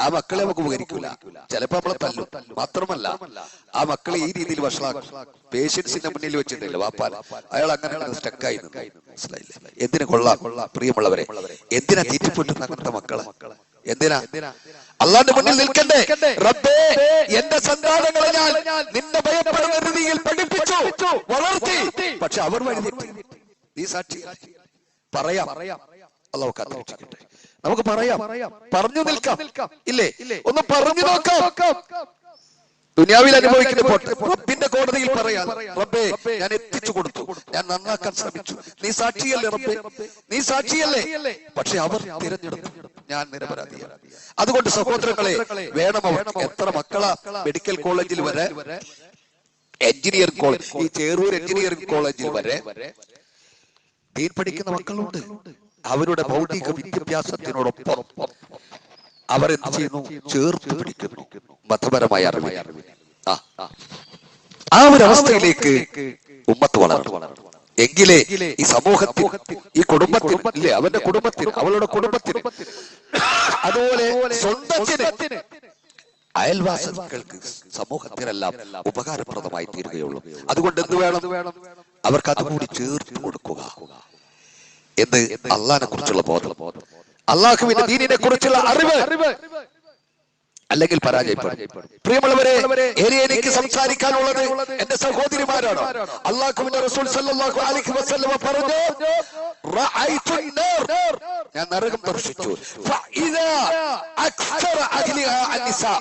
ആ മക്കളെ നമുക്ക് ഉപകരിക്കൂല. ചിലപ്പോ നമ്മളെ തല്ലും. മാത്രമല്ല, ആ മക്കളെ ഈ രീതിയിൽ വഷളാക്കും. പേഷ്യൻസിന്റെ മുന്നിൽ വെച്ചിട്ടില്ല വാപ്പാൻ, അയാൾ അങ്ങനെ സ്റ്റക്കായി. മനസ്സിലായില്ലേ? എന്തിനു കൊള്ളാം? പ്രിയമുള്ളവരെ, എന്തിനാ തീറ്റിപ്പൊട്ടുന്ന അങ്ങനത്തെ മക്കളെ? എന്തിനാ? അള്ളാന്റെ മുന്നിൽ നിൽക്കണ്ടേ? റബ്ബേ, എന്റെ സന്താനങ്ങളെ ഞാൻ നിന്നെ ഭയപ്പെടുന്ന രീതിയിൽ പഠിപ്പിച്ചു, വളർത്തി. പക്ഷെ അവർ വഴിതെറ്റി. നീ സാക്ഷി പറയാം. അള്ളാഹു കാത്തിരക്ഷിക്കട്ടെ. നമുക്ക് പറയാം, പറഞ്ഞു നിൽക്കാം. ഇല്ലേ? ഒന്ന് പറഞ്ഞു നോക്കാം. ദുനിയാവിൽ അനുഭവിക്കുന്ന പോട്ടെ, റബ്ബിന്റെ കോടതിയിൽ പറയാം, റബ്ബേ ഞാൻ എത്തിച്ചു കൊടുത്തു, ഞാൻ നന്നാക്കാൻ ശ്രമിച്ചു, നീ സാക്ഷിയല്ലേ റബ്ബേ, നീ സാക്ഷിയല്ലേ, പക്ഷെ അവർ തിരഞ്ഞെടുത്തു, ഞാൻ നിരപരാധിയാണ്. അതുകൊണ്ട് സഹോദരങ്ങളെ, വേണം അവർ എത്ര മക്കളാ മെഡിക്കൽ കോളേജിൽ വരെ, എഞ്ചിനീയറിംഗ് കോളേജ്, ഈ ചേറൂർ എഞ്ചിനീയറിംഗ് കോളേജിൽ വരെ ദീൻ പഠിക്കുന്ന മക്കളുണ്ട്. അവരുടെ ഭൗതിക വിദ്യാഭ്യാസത്തിനോടൊപ്പം അവരെന്ത് ചെയ്യുന്നു? ചേർത്ത് പിടിക്കുന്നു മതപരമായ അറിവ്. ആ ഒരു അവസ്ഥയിലേക്ക് ഉമ്മത്ത് വളരണം. എങ്കിലേ ഈ സമൂഹത്തിൽ, ഈ കുടുംബത്തിൽ, ഇല്ലേ, അവന്റെ കുടുംബത്തിൽ, അവളുടെ കുടുംബത്തിൽ, അതുപോലെ സ്വന്തത്തിന്, അയൽവാസികൾക്ക്, സമൂഹത്തിനെല്ലാം ഉപകാരപ്രദമായി തീരുകയുള്ളൂ. അതുകൊണ്ട് എന്ത് വേണം? അവർക്ക് അതുകൂടി ചേർത്ത് കൊടുക്കുക എന്ന് അള്ളാഹിനെ കുറിച്ചുള്ള ബോധം, അള്ളാഹുവിന്റെ ദീനിനെ കുറിച്ചുള്ള അറിവ്, അല്ലെങ്കിൽ പരാജയപ്പെടും. പ്രിയമുള്ളവരെ, എനിക്ക് സംസാരിക്കാനുള്ളത് എന്റെ സഹോദരിമാരാണ്. അള്ളാഹുവിന്റെ റസൂൽ സല്ലല്ലാഹു അലൈഹി വസല്ലം പറഞ്ഞു, റഅയ്തു നാർ, ഞാൻ നരകം ദർശിച്ചു, ഫഇദാ അക്സറ അഹ്ലിഹാ അന്നിസാ,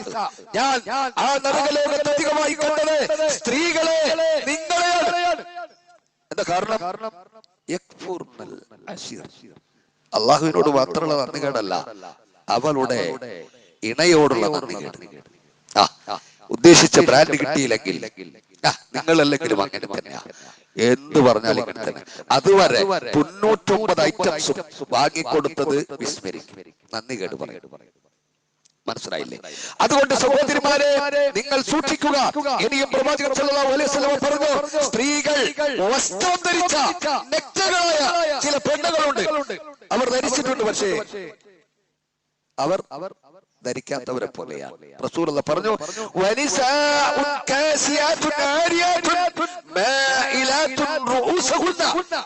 ഞാൻ ആ നരകലോകത്ത് അധികമായി കണ്ടത് സ്ത്രീകളെ, നിങ്ങളെയാണ്. എന്താ കാരണം? യക്ഫുർനൽ അശീർ, അള്ളാഹുവിനോട് മാത്രമുള്ള നന്ദികേടല്ല, അവളുടെ ഇണയോടുള്ള നന്ദികേട്. ഉദ്ദേശിച്ച ബ്രാൻഡ് കിട്ടിയില്ലെങ്കിൽ നിങ്ങളല്ലെങ്കിലും അങ്ങനെ തന്നെയാ, എന്ത് പറഞ്ഞാലും ഇങ്ങനെ തന്നെ. അതുവരെ 99 ഐറ്റംസും വാങ്ങിക്കൊടുത്തത് വിസ്മരിക്കും, നന്ദികേട് പറയും. മനസ്സിലായില്ലേ? അതുകൊണ്ട് സഹോദരിമാരെ, നിങ്ങൾ സൂക്ഷിക്കുക. ഇനിയും പ്രവാചകൻ സല്ലല്ലാഹു അലൈഹി വസല്ലം പറഞ്ഞു, സ്ത്രീകൾ വസ്ത്രം ധരിച്ച നഗ്നകളായ ചില പെണ്ണുങ്ങളുണ്ട്. അവർ ധരിച്ചിട്ടുണ്ട്, പക്ഷേ അവർ ധരിക്കാത്തവരെ പോലെയാണ്. റസൂലുള്ളാഹി പറഞ്ഞു, വനിസാഉൻ കാസിയാതുൻ ആരിയാതുൻ മാഇലാതുൻ റൂസുഹുന്ന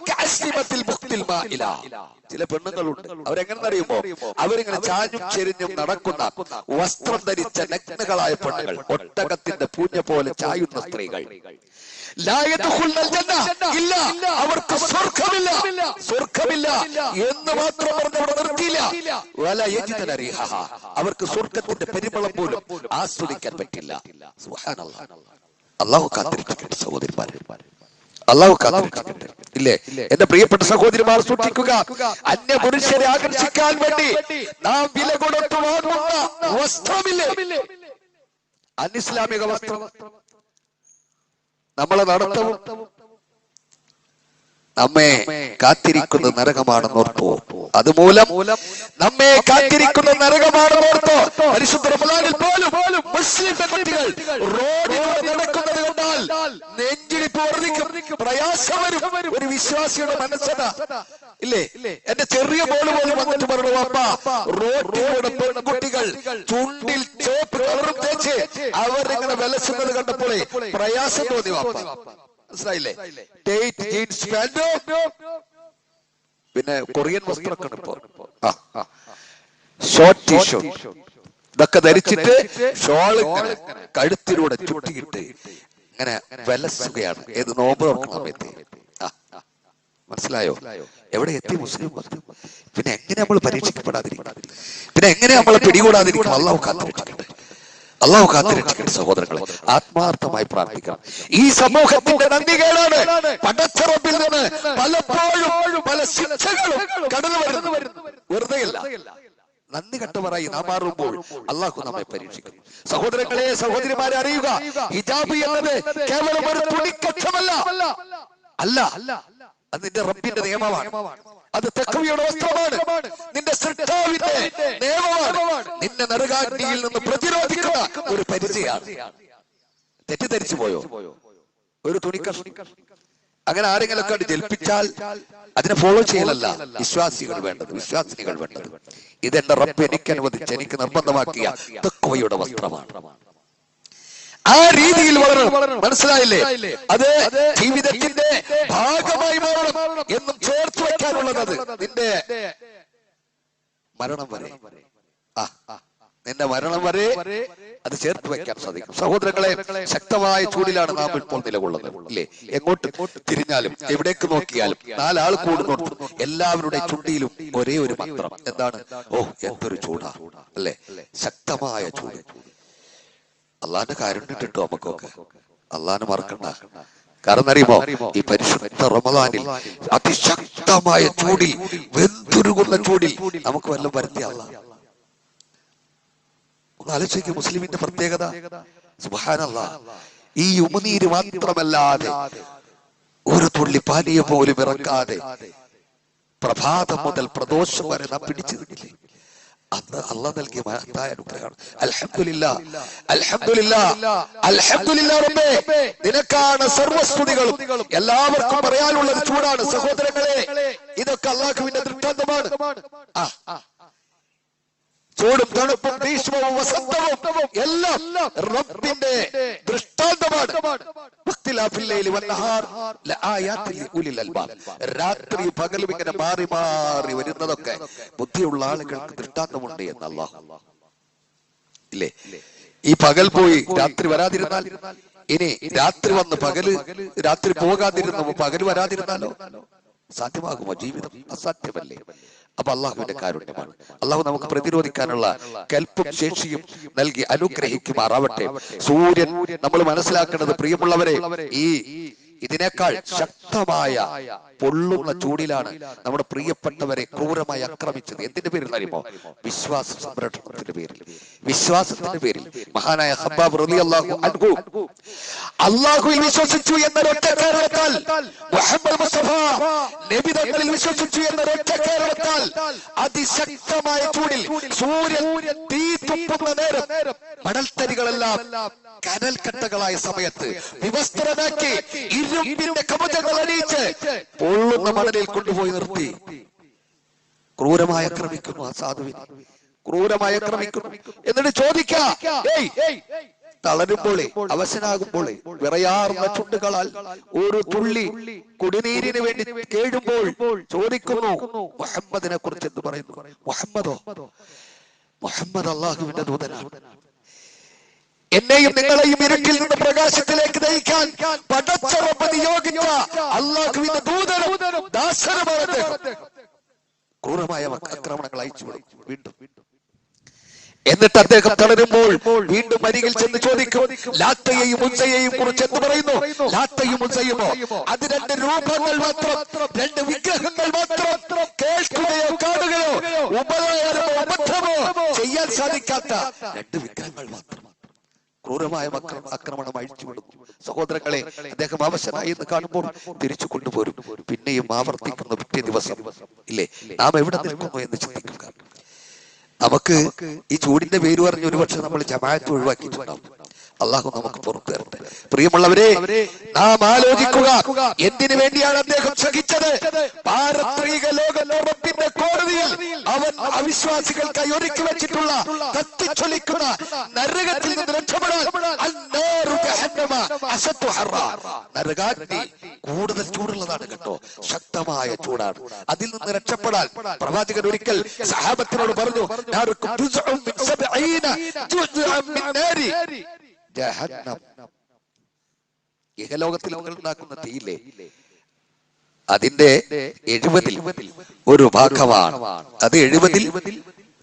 കഅസ്ലിമത്തിൽ ബുഖ്തിൽ മാഇല. ചില പെണ്ണുങ്ങളുണ്ട്, അവരെങ്ങനെ അറിയുമോ? അവരിങ്ങനെ ചാഞ്ഞും ചെരിഞ്ഞും നടക്കുന്ന, വസ്ത്രം ധരിച്ച നഗ്നകളായ പെണ്ണുങ്ങൾ, ഒട്ടകത്തിന്റെ പൂഞ്ഞ പോലെ ചായുന്ന സ്ത്രീകൾ. ഇല്ല, അവർക്ക് സ്വർഗമില്ല എന്ന് മാത്രം പറഞ്ഞവിടെ നിർത്തിയില്ല, അവർക്ക് സ്വർഗത്തിന്റെ പരിമളം പോലും ആസ്വദിക്കാൻ പറ്റില്ല. സുബ്ഹാനല്ലാഹ്. അല്ലാഹു കാത്തിരിക്കട്ടെ സഹോദരിമാരെ, അല്ലാഹു കാത്തിരിക്കട്ടെ. ഇല്ലേ എന്റെ പ്രിയപ്പെട്ട സഹോദരിമാർ, സൂക്ഷിക്കുക. അന്യ പുരുഷരെ ആകർഷിക്കാൻ വേണ്ടി നാം വില കൊടുത്തു വാങ്ങുന്ന വസ്ത്രമില്ലേ, അനിസ്ലാമിക വസ്ത്രം, നമ്മളെ നടത്തവും നമ്മെ കാത്തിരിക്കുന്ന നരകമാണെന്നോർത്തോ, അതുമൂലം നമ്മെ കാത്തിരിക്കുന്ന നരകമാണെന്നോർത്തോ. പരിശുദ്ധ റമളാനിൽ പോലും മുസ്ലിം പെൺകുട്ടികൾ റോഡിലൂടെ നടക്കുന്നത് കണ്ടാൽ നെഞ്ചിടിപ്പ് വർദ്ധിക്കും, പ്രയാസം വരും. ഒരു വിശ്വാസിയുടെ മനസ്സത ഇല്ലേ? എന്റെ ചെറിയ മോള് പോലും വന്നിട്ട് പറഞ്ഞു, അപ്പ റോഡിലൂടെ പെൺകുട്ടികൾ ചുണ്ടിൽ ചോപ്പ് കളറും തേച്ച് അവരിങ്ങനെ വിലസുന്നത് കണ്ടപ്പോഴേ പ്രയാസം തോന്നി വാപ്പ. മനസ്സിലായില്ലേ? ടൈറ്റ് ജീൻസ് പാന്റോ, പിന്നെ കൊറിയൻ വസ്ത്രമൊക്കെ ഇപ്പോ, ഷോർട്ട് ടീഷർട്ട്, ഇതൊക്കെ ധരിച്ചിട്ട് ഷോൾ കഴുത്തിലൂടെ ചുട്ടിയിട്ട് ഇങ്ങനെ വിലസുകയാണ്. ഏത് നോമ്പ് തുറക്കുന്ന സമയത്ത്. മനസ്സിലായോ? എവിടെ എത്തി മുസ്ലിം? പിന്നെ എങ്ങനെ നമ്മൾ പരീക്ഷിക്കപ്പെടാതിരിക്കും? പിന്നെ എങ്ങനെ നമ്മളെ പിടികൂടാതിരിക്കും? അല്ലാഹു കാത്തിരക്ഷിക്കട്ടെ, അല്ലാഹു കാത്തിരക്ഷിക്കട്ടെ. സഹോദരങ്ങളെ, ആത്മാർത്ഥമായി പ്രാർത്ഥിക്കണം. ഈ സമൂഹത്തിന്റെ നന്ദികേടാണ് പടച്ച റബ്ബിൽ നിന്ന് പലപ്പോഴും പല ശിക്ഷകളും കടന്നു വരുന്നു. വെറുതെയല്ല, നന്ദി കെട്ടവരായി നാം മാറുമ്പോൾ അല്ലാഹു നമ്മെ പരീക്ഷിക്കും. സഹോദരങ്ങളെ, സഹോദരിമാരെ, അറിയുക, ഹിജാബ് എന്നത് കേവലം ഒരു തുണിക്കച്ചമല്ല, അല്ല, അത് നിന്റെ റബ്ബിന്റെ നിയമമാണ്. അത് തഖ്വയുടെ വസ്ത്രമാണ്, നിന്റെ സൃഷ്ടാവിന്റെ നിയമമാണ്, നിന്നെ നരകാഗ്നിയിൽ നിന്ന് പ്രതിരോധിക്കുന്ന ഒരു പരിചയമാണ്. തെറ്റിദ്ധരിച്ചു പോയോ? ഒരു തുണിക്കഷ്ണം അങ്ങനെ ആരെങ്കിലും കണ്ട് ജൽപ്പിച്ചാൽ അതിനെ ഫോളോ ചെയ്യലല്ല വിശ്വാസികൾ വേണ്ടത്, വിശ്വാസിനികൾ വേണ്ടത്. ഇതെന്റെ റബ്ബ് എനിക്ക് അനുവദിച്ച് എനിക്ക് നിർബന്ധമാക്കിയ തഖ്വയുടെ വസ്ത്രമാണ്. ആ രീതിയിൽ വളരണം. മനസ്സിലായില്ലേ? അത് ജീവിതത്തിന്റെ ഭാഗമായി മാറണം. എന്നും ചേർത്ത് വയ്ക്കാനുള്ളത് നിന്റെ മരണം വരെ, നിന്റെ മരണം വരെ അത് ചേർത്ത് വയ്ക്കാൻ സാധിക്കും. സഹോദരങ്ങളെ, ശക്തമായ ചൂടിലാണ് നാം ഇപ്പോൾ നിലകൊള്ളുന്നത്. ഇല്ലേ? എങ്ങോട്ട് തിരിഞ്ഞാലും എവിടേക്ക് നോക്കിയാലും 4 ആൾ കൂടുന്നുണ്ട്. എല്ലാവരുടെ ചുണ്ടിയിലും ഒരേ ഒരു മന്ത്രം. എന്താണ്? ഓ, എന്തൊരു ചൂടാ, അല്ലെ? ശക്തമായ ചൂട്. അള്ളാന്റെ കാരുണ്യം കിട്ടും നമുക്കൊക്കെ. അള്ളാനെ മറക്കണ്ട. കാരണം അറിയുമോ, ഈ പരിശുദ്ധ റമദാനിൽ അതിശക്തമായ ചൂടിൽ, വെന്തുരുകുന്ന ചൂടിൽ നമുക്ക് വല്ലതും വരുത്തിയ അള്ളാ. ഒന്ന് ആലോചിക്കുക മുസ്ലിമിന്റെ പ്രത്യേകത. സുബ്ഹാനല്ലാഹ്, ഈ ഉമിനീര് മാത്രമല്ലാതെ ഒരു തുള്ളി പാനീയം പോലും ഇറക്കാതെ പ്രഭാതം മുതൽ പ്രദോഷം വരെ നാം പിടിച്ചു നിന്നില്ലേ? അന്ന് അള്ളാഹ് നൽകിയ മഹത്തായ അനുഗ്രഹമാണ്. അൽഹംദുലില്ലാഹ്, അൽഹംദുലില്ലാഹ്, അൽഹംദുലില്ലാഹ് റബ്ബേ, നിനക്കാണ് സർവസ്തുതികളും. എല്ലാവർക്കും പറയാനുള്ളത് ചൂടാണ് സഹോദരങ്ങളെ. ഇതൊക്കെ അള്ളാഹുവിന്റെ ദൃഷ്ടാന്തമാണ്. ചൂടും തണുപ്പും ഭീഷ്മവും വസന്തവും എല്ലാം റബ്ബിന്റെ ദൃഷ്ടാന്തമാണ്. രാത്രി പകലും ഇങ്ങനെ മാറി മാറി വരുന്നതൊക്കെ ബുദ്ധിയുള്ള ആളുകൾക്ക് ദൃഷ്ടാന്തമുണ്ട് എന്ന് അല്ലാഹു ഇല്ലേ? ഈ പകൽ പോയി രാത്രി വരാതിരുന്നാൽ, ഇനി രാത്രി വന്ന് പകല് രാത്രി പോകാതിരുന്ന പകല് വരാതിരുന്നാലോ സാധ്യമാകുമോ? ജീവിതം അസാധ്യമല്ലേ? അപ്പൊ അള്ളാഹുവിന്റെ കാരുണ്യമാണ്. അള്ളാഹു നമുക്ക് പ്രതിരോധിക്കാനുള്ള കൽപ്പും ശേഷിയും നൽകി അനുഗ്രഹിക്കുമാറാവട്ടെ. സൂര്യൻ നമ്മൾ മനസ്സിലാക്കേണ്ടത്, പ്രിയമുള്ളവരെ, ഇതിനേക്കാൾ ശക്തമായ പൊള്ളുന്ന ചൂടിലാണ് നമ്മുടെ പ്രിയപ്പെട്ടവരെ ക്രൂരമായി ആക്രമിച്ചത്. എന്തിന്റെ പേരിൽ അറിയുമോ? വിശ്വാസ സംരക്ഷണത്തിന്റെ പേരിൽ, വിശ്വാസത്തിന്റെ പേരിൽ. മഹാനായ ഖബ്ബാബ് റളിയല്ലാഹു അൻഹു അല്ലാഹുവിൽ വിശ്വസിച്ചു എന്നൊരൊറ്റ കാരണത്താൽ, മുഹമ്മദ് മുസ്തഫ നബി തങ്ങളിൽ വിശ്വസിച്ചു എന്നൊരൊറ്റ കാരണത്താൽ അതിശക്തമായ ചൂടിൽ സൂര്യൻ തീ തുപ്പുന്ന നേരം മണൽത്തരികളെല്ലാം കനൽക്കട്ടകളായ സമയത്ത് വിവസ്ത്രനാക്കി ഇരുമ്പിന്റെ കവചങ്ങൾ അണിയിച്ച് പൊള്ളുന്ന മണലിൽ കൊണ്ടുപോയി നിർത്തി ക്രൂരമായി ആക്രമിക്കുന്നു. ആ സാധുവിനെ ക്രൂരമായി ആക്രമിക്കുന്നു. എന്നിട്ട് ചോദിക്കാം, തളരുമ്പോളേ, അവശനാകുമ്പോളേ, വിറയാർന്ന ചുണ്ടുകളാൽ ഒരു തുള്ളി കുടിനീരിന് വേണ്ടി കേഴുമ്പോൾ ചോദിക്കുന്നു, മുഹമ്മദിനെ കുറിച്ച് എന്ത് പറയുന്നു? മുഹമ്മദോ? മുഹമ്മദ് അള്ളാഹുവിന്റെ ദൂതനാണ്. എന്നെയും നിങ്ങളെയും ഇരുട്ടിൽ നിന്ന് പ്രകാശത്തിലേക്ക് നയിക്കാൻ പടച്ച റബ്ബ് നിയോഗിച്ച അള്ളാഹുവിന്റെ ദൂതനും ദാസനുമാണ്. ക്രൂരമായ ആക്രമണങ്ങൾ അയച്ചു വീണ്ടും. എന്നിട്ട് അദ്ദേഹം തളരുമ്പോൾ വീണ്ടും അരികിൽ ചെന്ന് ചോദിക്കും, ലാത്തയെയും ഉസ്സയെയും കുറിച്ച് എന്ത് പറയുന്നു? ലാത്തയും ഉസ്സയുമോ? അത് രണ്ട് രൂപങ്ങൾ മാത്രം, രണ്ട് വിഗ്രഹങ്ങൾ മാത്രം. കേൾക്കുകയോ കാണുകയോ ഉപകാരമോ അബദ്ധമോ ചെയ്യാൻ സാധിക്കാത്ത രണ്ട് വിഗ്രഹങ്ങൾ മാത്രം. ക്രൂരമായ ആക്രമണം അഴിച്ചുവിടുന്നു. സഹോദരങ്ങളെ, അദ്ദേഹം അവശനായി എന്ന് കാണുമ്പോൾ തിരിച്ചു കൊണ്ടുപോരും. പിന്നെയും ആവർത്തിക്കുന്ന പിറ്റേ ദിവസം ഇല്ലേ? നാം എവിടെ നിൽക്കുന്നു എന്ന് ചിന്തിക്കുക. നമുക്ക് ഈ ചൂടിന്റെ പേര് പറഞ്ഞ് ഒരുപക്ഷെ നമ്മൾ ജമാഅത്ത് ഒഴിവാക്കിയിട്ടുണ്ടാവും. അള്ളാഹു നമുക്ക് പുറത്തു തരട്ടെ. പ്രിയമുള്ളവരെ, നാം ആലോചിക്കുക, എന്തിനു വേണ്ടിയാണ് അദ്ദേഹം സഹിച്ചത്? പാരത്രിക ലോകത്തെ റബ്ബിന്റെ കോടതിയിൽ അവൻ അവിശ്വാസികൾക്കായി ഒരുക്കി വെച്ചിട്ടുള്ള കത്തിച്ചൊലിക്കുന്ന നരകത്തിൽ നിന്ന് രക്ഷപ്പെടാൻ നരകാഗ്നി കൂടുതൽ ചൂടുള്ളതാണ് കേട്ടോ, ശക്തമായ ചൂടാണ്. അതിൽ നിന്ന് രക്ഷപ്പെടാൻ പ്രവാചകൻ ഒരിക്കൽ സഹാബത്തിനോട് പറഞ്ഞു, ഇഹലോകത്തിൽ നിങ്ങൾ ഉണ്ടാക്കുന്ന തീയില്ലേ, അതിന്റെ 70 ഒരു ഭാഗമാണ്. അത് 70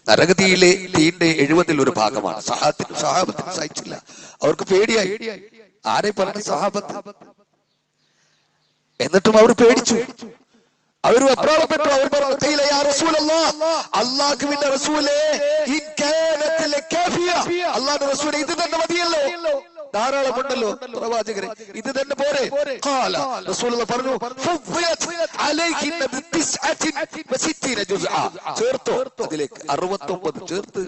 നരകതീയിലെ തീന്റെ 70 ഒരു ഭാഗമാണ്. സഹാബത്തിന് സഹിച്ചില്ല, അവർക്ക് പേടിയായി. ആരെ പറഞ്ഞ സഹാബത്ത്? എന്നിട്ടും അവർ പേടിച്ചു, അവർ അപ്രാളപ്പെട്ടു. അവർ പറഞ്ഞു, അല്ലാഹുവിന്റെ റസൂലേ, അല്ലാഹുവിന്റെ റസൂലേ, ഇത് തന്നെ മതിയല്ലോ, ധാരാളമുണ്ടല്ലോ പ്രവാചകരെ, ഇത് തന്നെ പോരെ? റസൂലുള്ളാഹി പറഞ്ഞു, ചേർത്തോ അതിലേക്ക് 69 ചേർത്ത്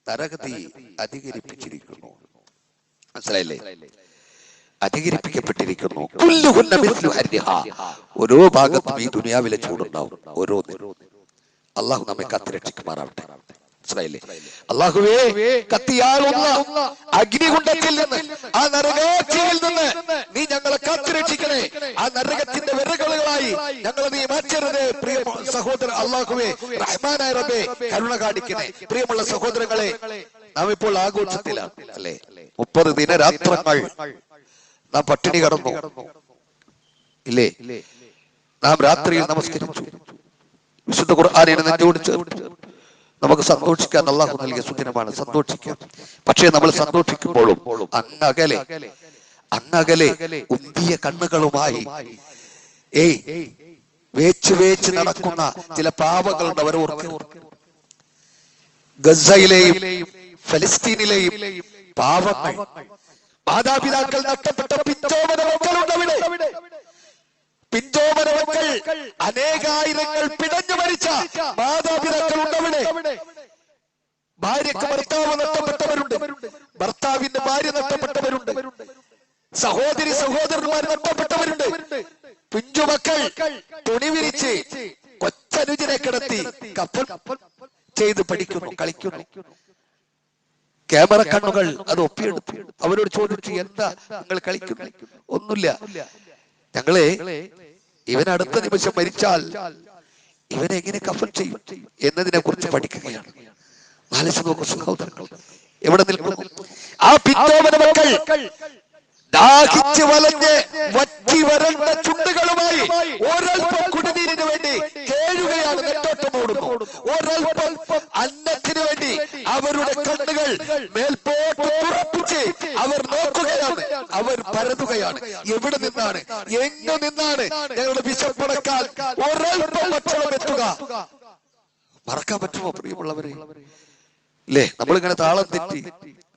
നരകതീ അധികരിപ്പിച്ചിരിക്കുന്നു. മനസ്സിലായില്ലേ? അധികരിപ്പിക്കപ്പെട്ടിരിക്കുന്നു. ഓരോ ഭാഗത്തും ഈ ദുനിയാവിലെ ചൂടുണ്ടാവും. ഓരോന്നിനും അള്ളാഹു നമ്മെ കാത്തുരക്ഷിക്കുമാറാവട്ടെ. മനസ്സിലായില്ലേ? അള്ളാഹുവേ, കത്തിയാളുന്ന അഗ്നികുണ്ഡത്തിൽ നിന്ന്, ആ നരകാഗ്നിയിൽ നിന്ന് നീ ഞങ്ങളെ കാത്തുരക്ഷിക്കണേ. ആ നരകത്തിന്റെ വിറകുകളായി ഞങ്ങളെ നീ മാറ്റരുതേ. പ്രിയ സഹോദര അള്ളാഹുവേ, റഹ്മാനായ റബ്ബേ, കരുണ കാണിക്കണേ. പ്രിയമുള്ള സഹോദരങ്ങളെ, നാം ഇപ്പോൾ ആഘോഷത്തിലാണ് അല്ലേ? 30 ദിനരാത്രങ്ങൾ നാം പട്ടിണി കടന്നു ഇല്ലേ? നാം രാത്രിയിൽ നമസ്കരിച്ചു, വിശുദ്ധ ഖുർആനിനെ നെഞ്ചോട് ചേർത്തു, നമുക്ക് സന്തോഷിക്കാൻ അള്ളാഹു നൽകിയ സുദിനമാണ്, സന്തോഷിക്കാം. പക്ഷേ നമ്മൾ സന്തോഷിക്കുമ്പോഴും അങ്ങകലെ ഉമ്പിയ കണ്ണുകളുമായി വേച്ച് നടക്കുന്ന ചില പാവങ്ങളുടെ അവർ ഓർക്കുന്നു. ഗസയിലെയും ഫലസ്തീനിലെയും പാവങ്ങൾ, മാതാപിതാക്കൾ നഷ്ടപ്പെട്ട പിഞ്ചോമന മക്കളുണ്ടവിടെ. പിഞ്ചോമന മക്കൾ, അനേകായിരങ്ങൾ പിടഞ്ഞു മരിച്ച മാതാപിതാക്കൾ ഉണ്ടവിടെ. ഭാര്യക്ക് ഭർത്താവ് നഷ്ടപ്പെട്ടവരുണ്ട്, ഭർത്താവിന്റെ ഭാര്യ നഷ്ടപ്പെട്ടവരുണ്ട്, സഹോദരി സഹോദരന്മാർ നഷ്ടപ്പെട്ടവരുണ്ട്. പിഞ്ചുമക്കൾ തുണി വിരിച്ച് കൊച്ചനുജനെ കിടത്തി കപ്പൽ ചെയ്ത് പഠിക്കുന്നു, കളിക്കുന്നു. ക്യാമറ കണ്ണുകൾ അത് ഒപ്പിയെടുത്തു. അവരോട് ചോദിച്ചു, എന്താ നിങ്ങൾ കളിക്കുന്നു? ഒന്നുമില്ല, ഞങ്ങളെ ഇവൻ അടുത്ത നിമിഷം മരിച്ചാൽ ഇവനെ എങ്ങനെ കഫൻ ചെയ്യും എന്നതിനെ കുറിച്ച് പഠിക്കുകയാണ്. ആലോചിച്ച് നോക്കൂ സഹോദരങ്ങൾ, എവിടെ നിൽക്കുന്നു ആ പിഞ്ചോമന മക്കൾ? ദാഹിച്ച് വലഞ്ഞ് വറ്റി വരണ്ട ചുണ്ടുകളുമായി ഒരൽപ്പം കുടിനീരിന് വേണ്ടി കേഴുകയാണ്, നെട്ടോട്ടം ഓടുന്നു. ഒരൽപ്പം അന്നത്തിന് വേണ്ടി അവരുടെ കണ്ണുകൾ മേൽപോട്ട് തുറപ്പിച്ച് അവർ നോക്കുകയാണ്, അവർ പരതുകയാണ്. എവിടെ നിന്നാണ്, എങ്ങു നിന്നാണ് ഞങ്ങളുടെ വിശപ്പടക്കാൻ ഒരൽപ്പം ഭക്ഷണം എത്തുക? മറക്കാൻ പറ്റുമോ പ്രിയമുള്ളവരെ? അല്ലേ, നമ്മളിങ്ങനെ താളം തെറ്റി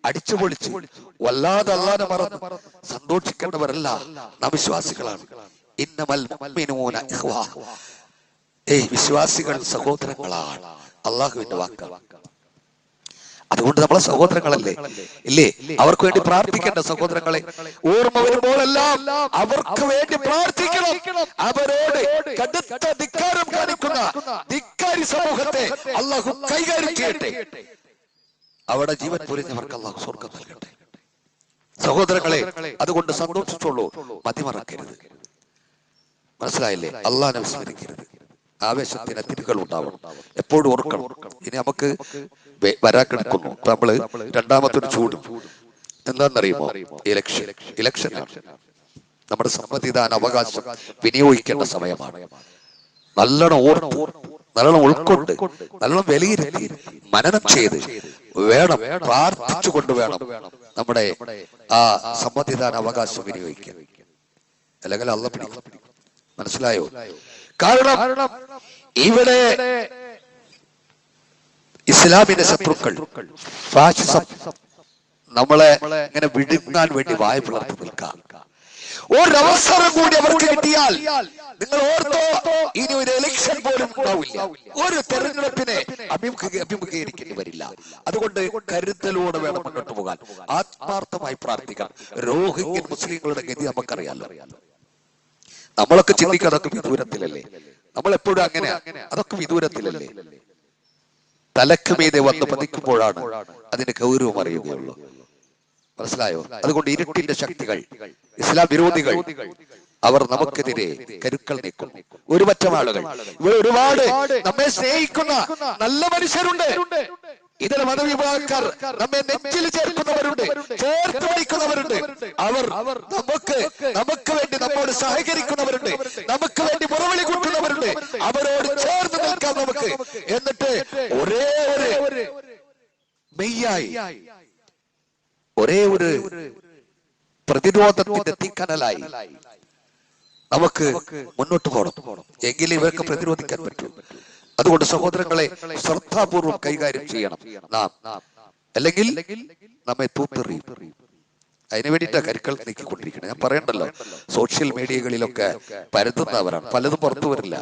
അടിച്ചു പൊളിച്ച് വല്ലാതെ അല്ലാതെ മറന്ന് സന്തോഷിക്കേണ്ടവരല്ല നാം വിശ്വാസികളാണ്. ഇന്നമൽ മുഅ്മിനൂന ഇഖ്വാ, വിശ്വാസികൾ സഹോദരങ്ങളാണ്, അള്ളാഹുവിന്റെ വാക്കാണ്. അതുകൊണ്ട് നമ്മളെ സഹോദരങ്ങളല്ലേ, ഇല്ലേ? അവർക്ക് വേണ്ടി പ്രാർത്ഥിക്കേണ്ട സഹോദരങ്ങളെ ഓർമ്മ വരുമ്പോഴെല്ലാം അവർക്ക് വേണ്ടി പ്രാർത്ഥിക്കണം. അവരോട് കടുത്ത ധിക്കാരം കാണിക്കുന്ന ധിക്കാരി സമൂഹത്തെ അള്ളാഹു കൈകാര്യം ചെയ്യട്ടെ. അവിടെ ജീവൻ പൊലിഞ്ഞവർക്ക് അള്ളാഹു സ്വർഗം നൽകട്ടെ. സഹോദരങ്ങളെ, അതുകൊണ്ട് സന്തോഷിച്ചോളൂ, മതിമറക്കരുത്. മനസ്സിലായില്ലേ? അള്ളാഹനെ വിസ്മരിക്കരുത്. ആവേശത്തിന് അതിരുകൾ ഉണ്ടാവണം, എപ്പോഴും ഓർക്കണം. ഇനി നമുക്ക് വരാൻ കിടക്കുന്നു നമ്മള് രണ്ടാമത്തെ ഒരു ചൂട് എന്താണെന്നറിയുമോ? ഇലക്ഷനാണ്. നമ്മുടെ സമ്മതിദാന അവകാശം വിനിയോഗിക്കേണ്ട സമയമാണ്. നല്ലോണം ഓർത്ത്, നല്ലോണം ഉൾക്കൊണ്ട്, നല്ലോണം വിലയിരുത്തി മനനം ചെയ്ത് വേണം, പ്രാർത്ഥിച്ചുകൊണ്ട് വേണം നമ്മുടെ ആ സമ്മതിദാന അവകാശം വിനിയോഗിക്കാൻ. അല്ലെങ്കിൽ അള്ളാഹു പിടിക്കും. മനസ്സിലായോ? കാരണം ഇവിടെ ഇസ്ലാമിന്റെ ശത്രുക്കൾ, ഫാഷിസം നമ്മളെ ഇങ്ങനെ വിടുങ്ങാൻ വേണ്ടി വായ പിളർത്തി നിൽക്കാം. ഒരവസരം കൂടി അവർക്ക് കിട്ടിയാൽ നിങ്ങൾ ഓർത്തോ, ഇനി ഒരു ഇലക്ഷൻ പോലും ഉണ്ടാവില്ല, ഒരു തെരഞ്ഞെടുപ്പിനെ അഭിമുഖീകരിക്കേണ്ടി വരില്ല. അതുകൊണ്ട് കരുതലോടെ വേണം മുന്നോട്ട് പോകാൻ, ആത്മാർത്ഥമായി പ്രാർത്ഥിക്കാം. റോഹിംഗ്യൻ മുസ്ലിങ്ങളുടെ ഗതി നമുക്കറിയാലോ. നമ്മളൊക്കെ ചിന്തിക്കുക അതൊക്കെ വിദൂരത്തിലല്ലേ, നമ്മളെപ്പോഴും അങ്ങനെ, അതൊക്കെ വിദൂരത്തിലല്ലേ. തലക്ക് മീതെ വന്ന് പതിക്കുമ്പോഴാണ് അതിന് ഗൗരവം അറിയുകയുള്ളൂ. മനസ്സിലായോ? അതുകൊണ്ട് ഇരുട്ടിന്റെ ശക്തികൾ, ഇസ്ലാം വിരോധികൾ, അവർ നമുക്കെതിരെ കരുക്കൾ നീക്കും. ഒരു പറ്റം ആളുകൾ, ഇവിടെ ഒരുപാട് നമ്മെ സ്നേഹിക്കുന്ന നല്ല മനുഷ്യരുണ്ട്. ഇതര മതവിഭാഗക്കാർ നമ്മെ നെറ്റിൽ ചേർക്കുന്നവരുണ്ട്, ചേർത്ത് വയ്ക്കുന്നവരുണ്ട്. അവർ നമുക്ക് വേണ്ടി നമ്മോട് സഹകരിക്കുന്നവരുണ്ട്, നമുക്ക് വേണ്ടി മുറവിളി കൂട്ടുന്നവരുണ്ട്. അവരോട് ചേർന്ന് നിൽക്കാം നമുക്ക്. എന്നിട്ട് ഒരേ ഒരു മെയ്യായി, ഒരേ ഒരു പ്രതിരോധത്തിന്റെ തീക്കനലായി നമുക്ക് മുന്നോട്ട് പോകണം. എങ്കിലും ഇവർക്ക് പ്രതിരോധിക്കാൻ പറ്റും. അതുകൊണ്ട് സഹോദരങ്ങളെ ശ്രദ്ധാപൂർവം കൈകാര്യം ചെയ്യണം നാം, അല്ലെങ്കിൽ നമ്മെ തൂത്തെറിയും. അതിനു വേണ്ടിയിട്ടാ കരുക്കൾ നീക്കിക്കൊണ്ടിരിക്കണം. ഞാൻ പറയണ്ടല്ലോ, സോഷ്യൽ മീഡിയകളിലൊക്കെ പരത്തുന്നവരാണ്. പലതും പുറത്തു വരില്ല,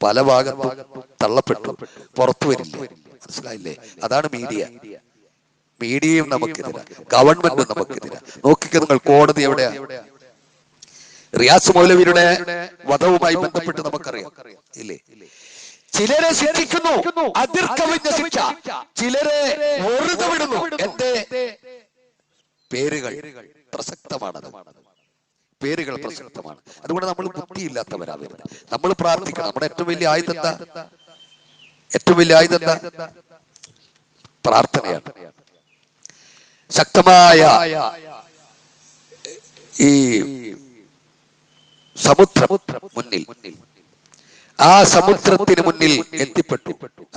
പല ഭാഗത്തും തള്ളപ്പെട്ടു പുറത്തു വരില്ല. മനസ്സിലായില്ലേ? അതാണ് മീഡിയ. മീഡിയയും നമുക്കെതിരാ, ഗവൺമെന്റും നമുക്കെതിരാ. നോക്കിക്കോ നിങ്ങൾ, കോടതി എവിടെയാ? റിയാസ് മൗലവിയുടെ വധവുമായി ബന്ധപ്പെട്ട് നമുക്കറിയാം, ഇല്ലേ? ചിലരെ ശിക്ഷിക്കുന്നു, അതിർക്കവിഞ്ഞ ശിക്ഷ. ചിലരെ വെറുതെ വിടുന്നു. എന്റെ പേരുകൾ പ്രസക്തമാണ്, പേരുകൾ പ്രസക്തമാണ്. അതുകൊണ്ട് നമ്മൾ ബുദ്ധിയില്ലാത്തവരാവരുത്. നമ്മൾ പ്രാർത്ഥിക്കണം. നമ്മുടെ ഏറ്റവും വലിയ ആയുധം എന്താ? ഏറ്റവും വലിയ ആയുധം എന്താ? പ്രാർത്ഥനയാണ്. ശക്തമായ ഈ സമുദ്രം മുന്നിൽ, ആ സമുദ്രത്തിന് മുന്നിൽ എത്തിപ്പെട്ടു.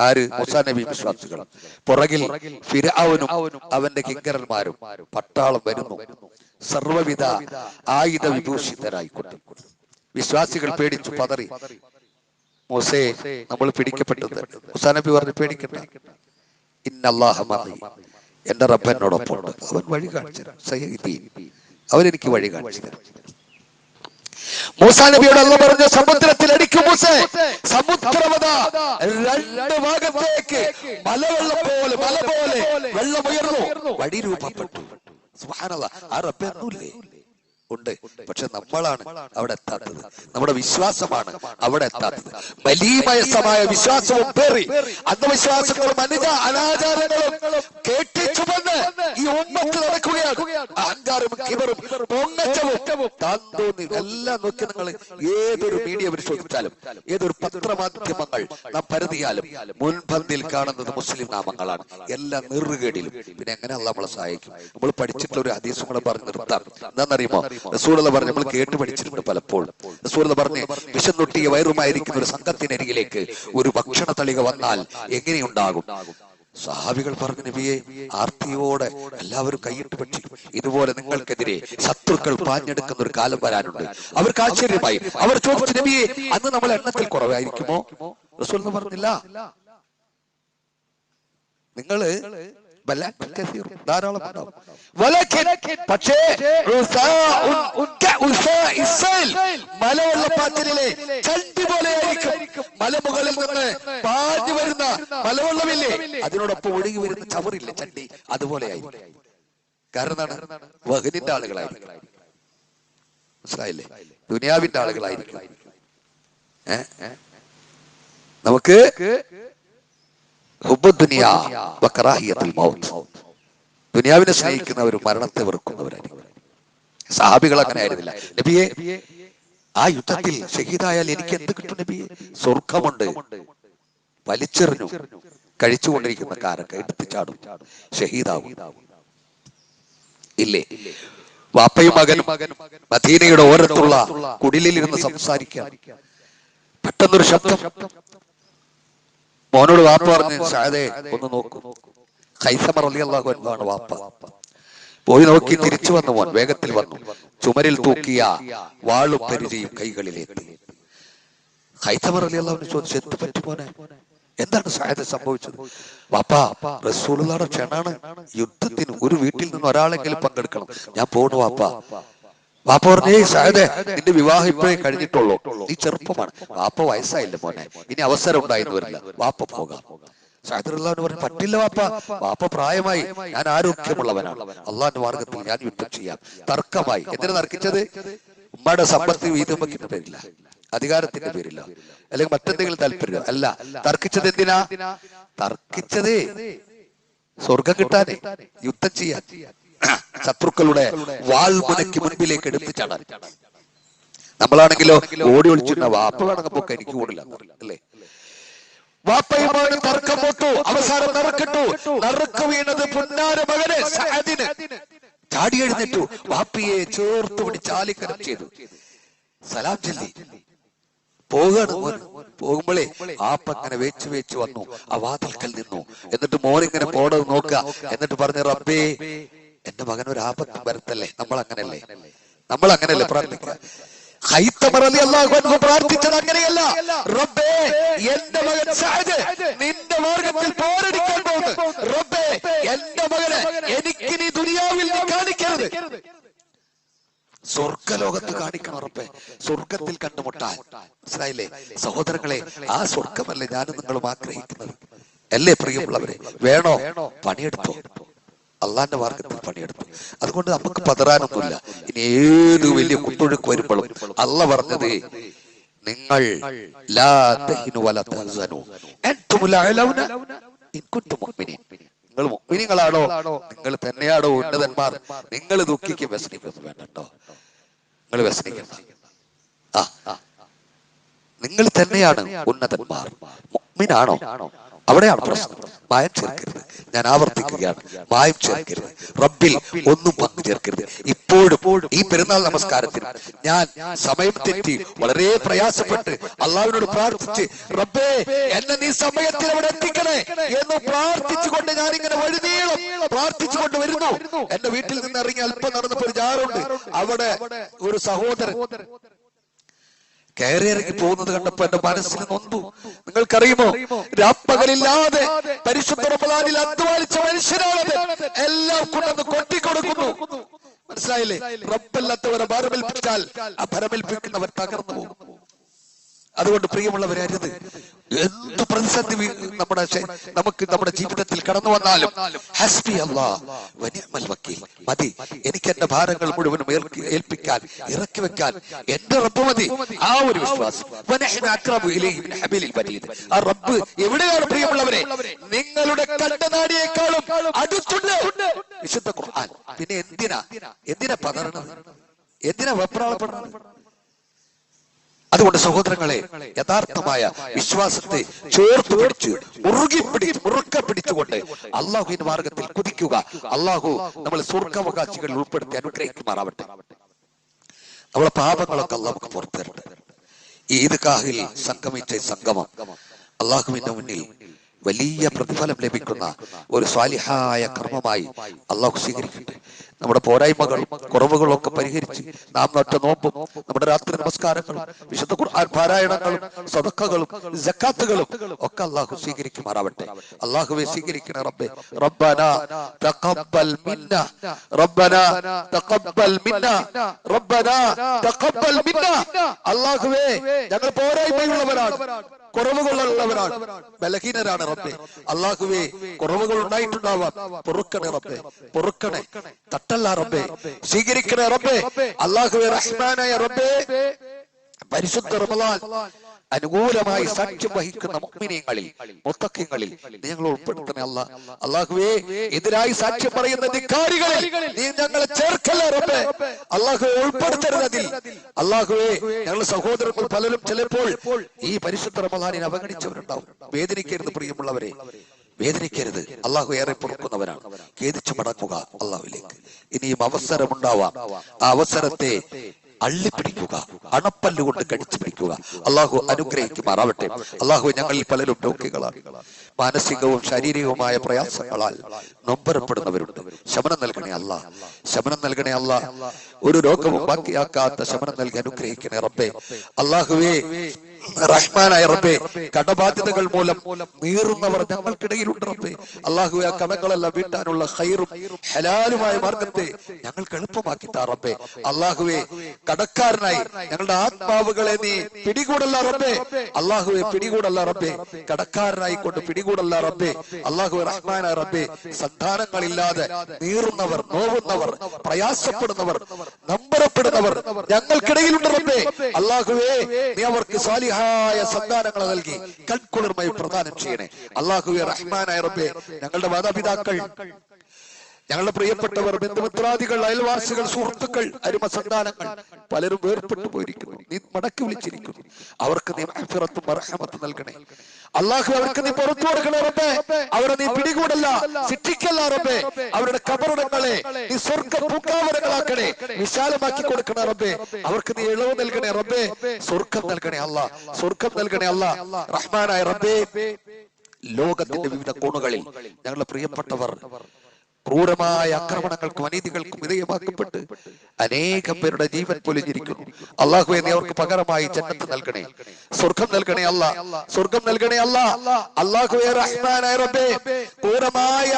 ആര്? മൂസാ നബി വിശ്വാസികൾ. പുറകിൽ ഫിർഔനും അവന്റെ കിങ്കരന്മാരും പട്ടാളം വരുന്നു, സർവ്വവിധ ആയുധ വിഭൂഷിതരായിക്കൊണ്ട്. വിശ്വാസികൾ പേടിച്ചു പതറി. മൂസേ, നമ്മൾ പിടിക്കപ്പെട്ടത്. മൂസാ നബി പറഞ്ഞു, പേടിക്കണ്ട, ഇന്നല്ലാഹ മഅീ, എന്റെ റബ്ബ് എന്നോടൊപ്പമുണ്ട്, അവൻ വഴി കാണിച്ചു തരാം, സയ്യിദീൻ, അവൻ എനിക്ക് വഴി കാണിച്ചു തരാം. മൂസാ നബിയോട് അല്ലാഹു പറഞ്ഞു, സമുദ്രത്തിൽ അടിക്കും മൂസേ. സമുദ്രമത രണ്ട് ഭാഗത്തേക്ക് മല പോലെ വെള്ളമുയർന്നു, വഴി രൂപപ്പെട്ടു. സുബ്ഹാനല്ലാഹ്, ആ റബ്ബ് എന്നൂല്ലേ? ഉണ്ട്. പക്ഷെ നമ്മളാണ് അവിടെ എത്താത്തത്. നമ്മുടെ വിശ്വാസമാണ് അവിടെ എത്താത്തത്. മലീമയസമായ വിശ്വാസവും പേറി അന്ധവിശ്വാസങ്ങളും അനാചാരങ്ങളും കേട്ടിച്ചുമെന്ന് ഈ ഉമ്മത്ത് നടക്കുകയാണ്. അഹങ്കാരവും കിബറും പൊങ്ങച്ചവും താന്തോന്നി എല്ലാം നോക്കി നിങ്ങൾ ഏതൊരു മീഡിയ പരിശോധിച്ചാലും, ഏതൊരു പത്രമാധ്യമങ്ങൾ നാം പരതിയാലും മുൻപന്തിൽ കാണുന്നത് മുസ്ലിം നാമങ്ങളാണ്. എല്ലാം നെറുകേടിലും. പിന്നെ എങ്ങനെ അല്ലാഹു നമ്മളെ സഹായിക്കും? നമ്മൾ പഠിച്ചിട്ടുള്ള ഒരു ഹദീസ് കൂടെ പറഞ്ഞ് നിർത്താം. എന്താണെന്നറിയുമോ? റസൂലുള്ളാഹി പറഞ്ഞു, നമ്മൾ കേട്ട് പഠിച്ചിട്ടുണ്ട് പലപ്പോഴും. റസൂലുള്ളാഹി പറഞ്ഞു, വിശന്നൊട്ടിയ വയറുമായിരിക്കുന്ന ഒരു സംഘത്തിനരികിലേക്ക് ഒരു ഭക്ഷണ തളിക വന്നാൽ എങ്ങനെയുണ്ടാകും? സഹാബികൾ പറഞ്ഞു, നബിയെ, ആർത്തിയോടെ എല്ലാവരും കൈയിട്ട് ഭക്ഷിക്കും. ഇതുപോലെ നിങ്ങൾക്കെതിരെ ശത്രുക്കൾ പാഞ്ഞെടുക്കുന്ന ഒരു കാലം വരാനുണ്ട്. അവർക്ക് ആശ്ചര്യമായി. അവർ ചോദിച്ചു, നബിയെ, അന്ന് നമ്മൾ എണ്ണത്തിൽ കുറവായിരിക്കുമോ? റസൂലുള്ളാഹി പറഞ്ഞില്ല, നിങ്ങള് ധാരാളം ഉണ്ടാവും. പക്ഷേ മലവെള്ളപ്പാച്ചിലെ ചണ്ടി പോലെയായിരിക്കും. മലമുകളിൽ നിന്ന് പാഞ്ഞു വരുന്ന മലവെള്ളമില്ലേ, അതിനോടൊപ്പം ഒഴുകി വരുന്ന ചവറില്ലേ, ചണ്ടി, അതുപോലെയായിരിക്കും. കാരണം എന്താണ്? വഹനിന്റെ ആളുകളായിരിക്കും. മനസ്സിലായില്ലേ? ദുനിയാവിന്റെ ആളുകളായിരിക്കും. നമുക്ക് ദുനിയാവിനെ സ്നേഹിക്കുന്നവരും മരണത്തെ വെറുക്കുന്നവരായിരിക്കും. സഹാബികൾ അങ്ങനെ ആയിരുന്നില്ല. നബിയെ, ആ യുദ്ധത്തിൽ ഷഹീദായാൽ എനിക്ക് എന്ത് കിട്ടും നബിയെ? സ്വർഗമുണ്ട്. വലിച്ചെറിഞ്ഞു കഴിച്ചുകൊണ്ടിരിക്കുന്ന കാരൊക്കെ എടുത്ത് ചാടും, ഷഹീദാവും. ഇല്ലേ? വാപ്പയും മകനും മദീനയുടെ ഓരത്തുള്ള കുടിലിരുന്ന് സംസാരിക്കാൻ പെട്ടെന്നൊരു ശബ്ദം. മോനോട് വാപ്പ പറഞ്ഞു, സഅദേ, ഒന്ന് നോക്കൂ. ഖൈസമ റളിയല്ലാഹു അൻഹു ആണ് വാപ്പ. പോയി നോക്കി തിരിച്ചു വന്നു. മോൻ വേഗത്തിൽ വന്നു. ചുമരിൽ തൂക്കിയ വാളും പരിചയും കൈകളിലേക്ക്. ഖൈസമ റളിയല്ലാഹു അൻഹു ചോദിച്ചു, എന്ത് പറ്റി മോനെ? എന്താണ് സഅദേ സംഭവിച്ചത്? വാപ്പ, റസൂലുള്ളാഹിയുടെ ക്ഷണാണ് യുദ്ധത്തിന്. ഒരു വീട്ടിൽ നിന്ന് ഒരാളെങ്കിലും പങ്കെടുക്കണം. ഞാൻ പോണു വാപ്പ. വാപ്പ പറഞ്ഞേ, സഅദേ, നിന്റെ വിവാഹം ഇപ്പോഴേ കഴിഞ്ഞിട്ടുള്ളൂ, നീ ചെറുപ്പമാണ്. വാപ്പ വയസ്സായില്ല മോനെ, ഇനി അവസരം ഉണ്ടായിരുന്നു വരില്ല, വാപ്പ പോകാം. സഅദ് റളിയല്ലാഹു അൻഹു പറഞ്ഞു, പറ്റില്ല വാപ്പ, വാപ്പ പ്രായമായി, ഞാൻ ആരോഗ്യമുള്ളവനാണ്, അള്ളാഹുവിന്റെ മാർഗത്തിൽ ഞാൻ യുദ്ധം ചെയ്യാം. തർക്കമായി. എന്തിനാ തർക്കിച്ചത്? ഉമ്മയുടെ സമ്പത്ത് വീതം വെക്കുന്ന പേരില്ല, അധികാരത്തിന്റെ പേരില്ല, അല്ലെങ്കിൽ മറ്റെന്തെങ്കിലും താല്പര്യം അല്ല. തർക്കിച്ചത് എന്തിനാ? തർക്കിച്ചത് സ്വർഗം കിട്ടാനേ, യുദ്ധം ചെയ്യാൻ, ശത്രുക്കളുടെ വാൾമുനയ്ക്ക് മുൻപിലേക്ക് എടുത്തു ചാടാൻ. നമ്മളാണെങ്കിലോ ഓടി ഒളിച്ചിരുന്ന വാപ്പ വേണമെങ്കിൽ എനിക്ക് ഓടില്ല അല്ലേ? വാപ്പയുമാണ് തർക്കം പോട്ടു. അവസാനം നറുക്ക് വീണത് പുന്നാര മകന് സഅദിന്. ചാടി എഴുന്നേറ്റു, വാപ്പിയെ ചേർത്ത് പിടിച്ച് ആലിംഗനം ചെയ്തു, സലാം ചൊല്ലി പോകാണ്. പോകുമ്പോഴേ ആപ്പ ഇങ്ങനെ വേച്ചു വന്നു, ആ വാതിൽക്കൽ നിന്നു. എന്നിട്ട് മോനിങ്ങനെ പോണത് നോക്കുക. എന്നിട്ട് പറഞ്ഞു, റബ്ബേ, എന്റെ മകൻ ഒരു ആപത്ത് വരത്തല്ലേ. നമ്മൾ അങ്ങനെയല്ലേ പ്രാർത്ഥിക്കുക? ഖൈസമ റളിയല്ലാഹു അൻഹു പ്രാർത്ഥിച്ചത് അങ്ങനെയല്ല. റബ്ബേ, എന്റെ മകൻ സഅദ് നിന്റെ മാർഗത്തിൽ പോരടിക്കാൻ പോകുന്നു. റബ്ബേ, എന്റെ മകനെ എനിക്ക് നീ ദുനിയാവിൽ നീ കാണിക്കരുത്, സ്വർഗലോകത്ത് കാണിക്കണം റബ്ബേ, സ്വർഗത്തിൽ കണ്ടുമുട്ടാൻ. മനസ്സിലായില്ലേ സഹോദരങ്ങളെ? ആ സ്വർഗമല്ലേ ഞാനും നിങ്ങളും ആഗ്രഹിക്കുന്നത്? അല്ലേ പ്രിയമുള്ളവരെ? വേണോ? പണിയെടുത്തോ, അള്ളാന്റെ മാർഗത്തിൽ പണിയെടുത്തു. അതുകൊണ്ട് നമുക്ക് പതറാനൊന്നുമില്ല. ഇനി ഏത് വലിയ കുത്തൊഴുക്ക് വരുമ്പോഴും അള്ള പറഞ്ഞത്, നിങ്ങൾ നിങ്ങൾ മുഅ്മിനീങ്ങളാണോ? നിങ്ങൾ തന്നെയാണോ ഉന്നതന്മാർ? നിങ്ങൾ ദുഃഖിക്കും വ്യസനിക്കൊന്നും വേണ്ട കേട്ടോ. നിങ്ങൾ വ്യസനിക്കണം. നിങ്ങൾ തന്നെയാണ് ഉന്നതന്മാർ. മുഅ്മിനാണോ? അവിടെയാണ് പ്രശ്നം. മായം ചേർക്കരുത്. ഞാൻ ആവർത്തിക്കുകയാണ്, മായം ചേർക്കരുത്. റബ്ബിൽ ഒന്നും പങ്കു ചേർക്കരുത്. ഇപ്പോഴും ഈ പെരുന്നാൾ നമസ്കാരത്തിന് ഞാൻ സമയം തെറ്റി വളരെ പ്രയാസപ്പെട്ട് അള്ളാഹുവിനോട് പ്രാർത്ഥിച്ച്, റബ്ബേ എന്നെ നീ സമയത്തിൽ അവിടെ എത്തിക്കണേ എന്ന് പ്രാർത്ഥിച്ചുകൊണ്ട് ഞാനിങ്ങനെ വഴിനീളം പ്രാർത്ഥിച്ചുകൊണ്ട് വരുന്നു. എന്റെ വീട്ടിൽ നിന്ന് ഇറങ്ങി അല്പം നടന്നപ്പോൾ ഒരു ജാറുണ്ട്, അവിടെ ഒരു സഹോദരൻ കയറിയിറങ്ങി പോകുന്നത് കണ്ടപ്പോ എന്റെ മനസ്സിന് നൊന്തു. നിങ്ങൾക്കറിയുമോ, രാപ്പകലില്ലാതെ പരിശുദ്ധ റമളാനിൽ അധ്വാനിച്ച മനുഷ്യനാണത്. എല്ലാം കൊണ്ടൊന്ന് കൊട്ടിക്കൊടുക്കുന്നു. മനസ്സിലായില്ലേ? റബ്ബല്ലാത്തവരെ ഭരമേൽപ്പിച്ചാൽ ആ ഭരമേൽപ്പിക്കുന്നവർ തകർന്നു പോകും. അതുകൊണ്ട് പ്രിയമുള്ളവരെ, അരുത്. എന്ത് പ്രതിസന്ധി നമുക്ക് നമ്മുടെ ജീവിതത്തിൽ കടന്നു വന്നാലും ഹസ്ബി അല്ലാഹ് വ നിഅമൽ വക്കീൽ, മതി, എനിക്ക് എന്റെ ഭാരങ്ങൾ മുഴുവനും ഏൽപ്പിക്കാൻ, ഇറക്കി വെക്കാൻ എന്റെ റബ്ബ് മതി. ആ ഒരു വിശ്വാസം. വനഹ്നു അഖ്റബു ഇലൈഹി മിൻ ഹബിലിൽ വരീദ്. ആ റബ്ബ് എവിടെയാണ് പ്രിയമുള്ളവരെ? നിങ്ങളുടെ കണ്ടനാടിയേക്കാളും അടുത്തുണ്ട്. വിശുദ്ധ ഖുർആൻ. പിന്നെ എന്തിനാ പതറണം? എന്തിനാ വെപ്രാളപ്പെടണം? അതുകൊണ്ട് സഹോദരങ്ങളെ, യഥാർത്ഥമായ വിശ്വാസത്തെ ചേർത്ത് പിടിച്ച് മുറുക്കെ പിടിച്ചുകൊണ്ട് അള്ളാഹുവിന്റെ മാർഗത്തിൽ കുതിക്കുക. അള്ളാഹു നമ്മൾ സ്വർഗ്ഗാവകാശികളിൽ ഉൾപ്പെടുത്തി അനുഗ്രഹിക്കുമാറാവട്ടെ. നമ്മളെ പാപങ്ങളൊക്കെ അള്ളാഹു നമുക്ക് പുറത്തു തരട്ടെ. ഈ ഈദ്ഗാഹിൽ സംഗമിച്ച സംഗമം അള്ളാഹുവിന്റെ മുന്നിൽ വലിയ പ്രതിഫലം ലഭിക്കുന്ന ഒരു സ്വാലിഹായ കർമ്മമായി അള്ളാഹു സ്വീകരിക്കട്ടെ. നമ്മുടെ പോരായ്മകളും കുറവുകളും ഒക്കെ പരിഹരിച്ച് നാം നട്ട നോമ്പും നമ്മുടെ രാത്രി നമസ്കാരങ്ങളും വിശുദ്ധ ഖുർആൻ പാരായണങ്ങളും സദഖകളും സക്കാത്തുകളും ഒക്കെ അള്ളാഹു സ്വീകരിക്കുമാറാവട്ടെ. അള്ളാഹുവെ സ്വീകരിക്കണേ റബ്ബേ. റബ്ബനാ തഖബ്ബൽ മിന്നാ, റബ്ബനാ തഖബ്ബൽ മിന്നാ, റബ്ബനാ തഖബ്ബൽ മിന്നാ. അള്ളാഹുവേ, ഞങ്ങൾ പോരായ്മയുള്ളവരാണ്, കുറവുകളുള്ളവരാണ്, ബലഹീനരാണ് റബ്ബേ. അള്ളാഹുവേ, കുറവുകൾ ഉണ്ടായിട്ടുണ്ടാവാം, പൊറുക്കണേ റബ്ബേ, പൊറുക്കണേ, തട്ടല്ല റബ്ബേ, സ്വീകരിക്കണേ റബ്ബേ. അള്ളാഹുവേ, റഹ്മാനായ റബ്ബേ, പരിശുദ്ധ റമളാൻ അനുകൂലമായി സാക്ഷ്യം വഹിക്കുന്ന മുഅ്മിനീങ്ങളിൽ മുത്തഖീങ്ങളിൽ നീ ഞങ്ങളെ ഉൾപ്പെടുത്തണേ അല്ലാഹ്. അല്ലാഹുവേ, എതിരായി സാക്ഷ്യം പറയുന്ന ധിക്കാരികളിൽ നീ ഞങ്ങളെ ചേർക്കല്ലേ റബ്ബേ. അല്ലാഹുവേ, ഉൾപ്പെടുത്തരുതതിൽ. അല്ലാഹുവേ, ഞങ്ങളുടെ സഹോദരങ്ങൾ പലരും ചിലപ്പോൾ ഈ പരിശുദ്ധ റമളാനിനെ അവഗണിച്ചവരുണ്ടാവും. വേദനിക്കരുത് പ്രിയമുള്ളവരെ, വേദനിക്കരുത്. അള്ളാഹു ഏറെ പൊറുക്കുന്നവരാണ്. ഖേദിച്ചു മടങ്ങുക അള്ളാഹുവിലേക്ക്. ഇനിയും അവസരമുണ്ടാവാം. ആ അവസരത്തെ അള്ളിപ്പിടിക്കുക, അണപ്പല്ലുകൊണ്ട് കടിച്ചു പിടിക്കുക. അള്ളാഹു അനുഗ്രഹിക്കുമാറാവട്ടെ. അള്ളാഹു, ഞങ്ങളിൽ പലരും രോഗികളാണ്. മാനസികവും ശാരീരികവുമായ പ്രയാസങ്ങളാൽ നൊമ്പരപ്പെടുന്നവരുണ്ട്. ശമനം നൽകണേ അല്ലാ, ശമനം നൽകണേ അല്ലാ. ഒരു രോഗവും ബാക്കിയാക്കാത്ത ശമനം നൽകി അനുഗ്രഹിക്കണേ റബ്ബേ. അള്ളാഹുവേ, റഹ്മാനായ റബ്ബേ, കടബാധ്യതകൾ മൂലം നീറുന്നവർ ഞങ്ങൾക്കിടയിലുണ്ട് റബ്ബേ. അള്ളാഹുവേ, ആ കടങ്ങളെല്ലാം വീട്ടാനുള്ള ഖൈറും ഹലാലുമായ മാർഗത്തെ ഞങ്ങൾക്ക് എളുപ്പമാക്കി താ റബ്ബേ. അള്ളാഹുവേ, കടക്കാരനായി ഞങ്ങളുടെ ആത്മാവുകളെ നീ പിടികൂടല്ല റബ്ബേ. അള്ളാഹുവെ, പിടികൂടല്ല റബ്ബേ, കടക്കാരനായി കൊണ്ട് പിടികൂടല്ല റബ്ബേ. അള്ളാഹുവെ, റഹ്മാനായ റബ്ബേ, സന്താനങ്ങളില്ലാതെ നീറുന്നവർ, നോവുന്നവർ, പ്രയാസപ്പെടുന്നവർ, നമ്പരപ്പെടുന്നവർ ഞങ്ങൾക്കിടയിലുണ്ട് റബ്ബേ. അള്ളാഹുവേ, നീ അവർക്ക് സാലിഹായ സന്താനങ്ങൾ നൽകി കൺകുളിർമയും പ്രദാനം ചെയ്യണേ. അള്ളാഹുവേ, റഹ്മാനായ റബ്ബേ, ഞങ്ങളുടെ മാതാപിതാക്കൾ, ഞങ്ങളുടെ പ്രിയപ്പെട്ടവർ, ബന്ധുമിത്രാദികൾ, അയൽവാസികൾ, സുഹൃത്തുക്കൾ, അരുമ സന്താനങ്ങൾ പലരും വേർപെട്ടു പോയിരിക്കുന്നു. നീ മടക്കി വിളിച്ചിരിക്കുന്നു. അവർക്ക് നീ മഗ്ഫിറത്തും മർഹമത്തും നൽകണേ അല്ലാഹു. അവർക്ക് നീ പുറത്തു കൊടുക്കണേ റബ്ബേ. അവരെ നീ പിടികൂടല്ല, ശിക്ഷിക്കല്ല റബ്ബേ. അവരുടെ കബറിടങ്ങളെ നീ സ്വർഗ്ഗ പൂക്കാവരങ്ങളാക്കണേ, വിശാലമാക്കി കൊടുക്കണേ റബ്ബേ. അവർക്ക് നീ ഇളവ് നൽകണേ റബ്ബേ. സ്വർഗ്ഗം നൽകണേ അല്ലാ, സ്വർഗ്ഗം നൽകണേ അല്ലാ. റഹ്മാനായ റബ്ബേ, ലോകത്തിന്റെ വിവിധ കോണുകളിൽ ഞങ്ങളുടെ പ്രിയപ്പെട്ടവർ ക്രൂരമായ ആക്രമണങ്ങൾക്കും അനീതികൾക്കും വിധേയമാക്കപ്പെട്ട് അനേകം പേരുടെ ജീവൻ പൊലിഞ്ഞിരിക്കുന്നു. അള്ളാഹുവേ, നീ അവർക്ക് പകരമായി ജന്നത്ത് നൽകണേ, സ്വർഗം നൽകണേ അല്ലാ, സ്വർഗം നൽകണേ അല്ലാ. അള്ളാഹുവേ, റഹ്മാനായ റബ്ബേ, ക്രൂരമായ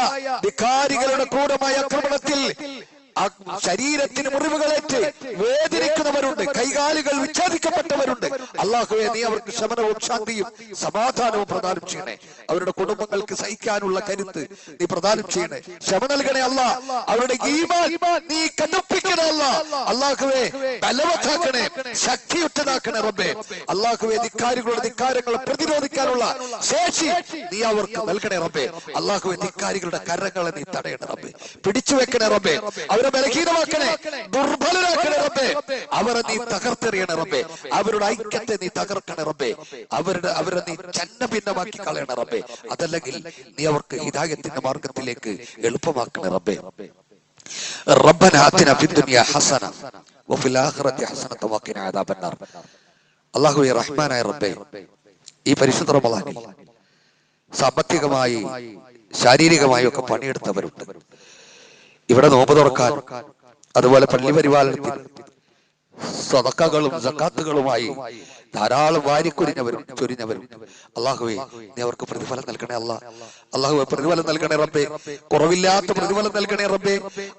ധിക്കാരികളുടെ ക്രൂരമായ ആക്രമണത്തിൽ ശരീരത്തിന് മുറിവുകളേറ്റ് വേദനിക്കുന്നവരുണ്ട്, കൈകാലുകൾ വിച്ഛേദിക്കപ്പെട്ടവരുണ്ട്. അള്ളാഹുവേ, നീ അവർക്ക് ശമനവും ശാന്തിയും സമാധാനവും പ്രദാനം ചെയ്യണേ. അവരുടെ കുടുംബങ്ങൾക്ക് സഹിക്കാനുള്ള കരുത്ത് നീ പ്രദാനം ചെയ്യണേ. ശമനം നൽകണേ അല്ലാ. അവരുടെ ഈമാൻ നീ കടുപ്പിക്കണേ അല്ലാ. അള്ളാഹുവേ, ബലവത്താക്കണേ, ശക്തിയുറ്റതാക്കണേ റബ്ബേ. അള്ളാഹുവേ, ധിക്കാരികളുടെ ധിക്കാരങ്ങളെ പ്രതിരോധിക്കാനുള്ള ശേഷി നീ അവർക്ക് നൽകണേ റബ്ബേ. അള്ളാഹുവേ, ധിക്കാരികളുടെ കരങ്ങളെ നീ തടയണേ റബ്ബേ, പിടിച്ചു വെക്കണേ റബ്ബേ. അവരെ അവരെ ബലഹീനമാക്കണേ, ദുർബലരാക്കണേ റബ്ബേ. അവരെ നീ തകർത്തെറിയണേ റബ്ബേ. അവരുടെ ഐക്യത്തെ നീ തകർക്കണേ റബ്ബേ. അവരെ നീ ചന്ന ഭിന്നമാക്കി കളയണേ റബ്ബേ. അതല്ലെങ്കിൽ നീ അവർക്ക് ഹിദായത്തിന്റെ മാർഗത്തിലേക്ക് എളുപ്പമാക്കണേ റബ്ബേ. റബ്ബനാ ആതിനാ ഫിദ്ദുനിയാ ഹസന വഫിൽ ആഖിറതി ഹസനത വഖിനാ അദാബന്നാർ. അല്ലാഹുവേ റഹ്മാനായ റബ്ബേ, ഈ പരിശുദ്ധ റമളാനിൽ സാമ്പത്തികമായി ശാരീരികമായി ഒക്കെ പണിയെടുത്തവരുണ്ട്. ഇവിടെ നോമ്പ് തുറക്കാൻ, അതുപോലെ പള്ളി പരിപാലനത്തിൽ സദഖകളും സക്കാത്തുകളുമായി ധാരാളം വാരിക്കുരിഞ്ഞവരും ചൊരിഞ്ഞവരും. അല്ലാഹുവേ നീ അവർക്ക് പ്രതിഫലം നൽകണേ അല്ലാ. അല്ലാഹുവേ പ്രതിഫലം നൽകണേ റബ്ബേ. കുറവില്ലാത്ത പ്രതിഫലം നൽകണേ റബ്ബേ.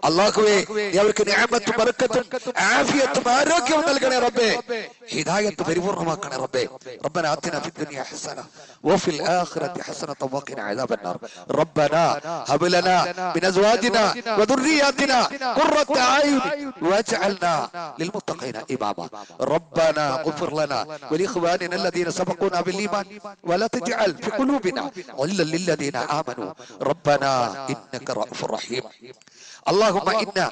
അല്ലാഹുവേ നീ അവർക്ക് നിഅമത്തും ബറക്കത്തും ആഫിയത്തും ആരോഗ്യവും നൽകണേ റബ്ബേ. ഹിദായത്ത് പരിപൂർണമാക്കണേ റബ്ബേ. റബ്ബനാ ആതിനാ ഫിദ്ദുനിയാ ഹസന വഫിൽ ആഖിറതി ഹസനത വഖിനാ അദാബന്നാർ. റബ്ബനാ ഹബ് ലനാ മിൻ അസ്വാജിനാ വദുർരിയാതിനാ ഖുർറത അയുൻ വജ്അൽനാ ലിൽമുത്തഖീന ഇമാമാ. റബ്ബനാ اغفر لنا ولإخواننا الذين سبقونا بالإيمان ولا تجعل في قلوبنا غلا للذين آمنوا ربنا إنك رؤوف رحيم. اللهم إنا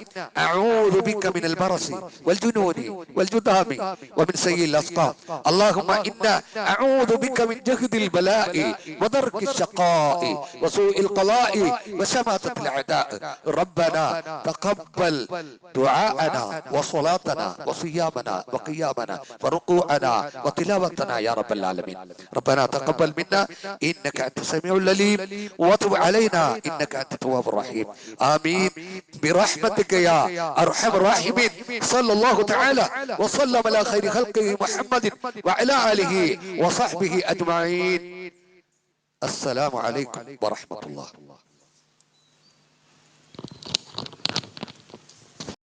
أعوذ بك من البرص والجنون والجذام ومن سيء الأسقام. اللهم إنا أعوذ بك من جهد البلاء ودرك الشقاء وسوء القضاء وشماتة الأعداء. ربنا تقبل دعاءنا وصلاتنا وصيامنا وقيامنا وركوعنا وتلاوتنا يا رب العالمين. ربنا تقبل منا إنك أنت السميع العليم وتب علينا إنك أنت التواب الرحيم. آمين برحمتك يا أرحم الراحمين. صلى الله تعالى وسلم على خير خلقه محمد وعلى آله وصحبه أجمعين. السلام عليكم ورحمة الله.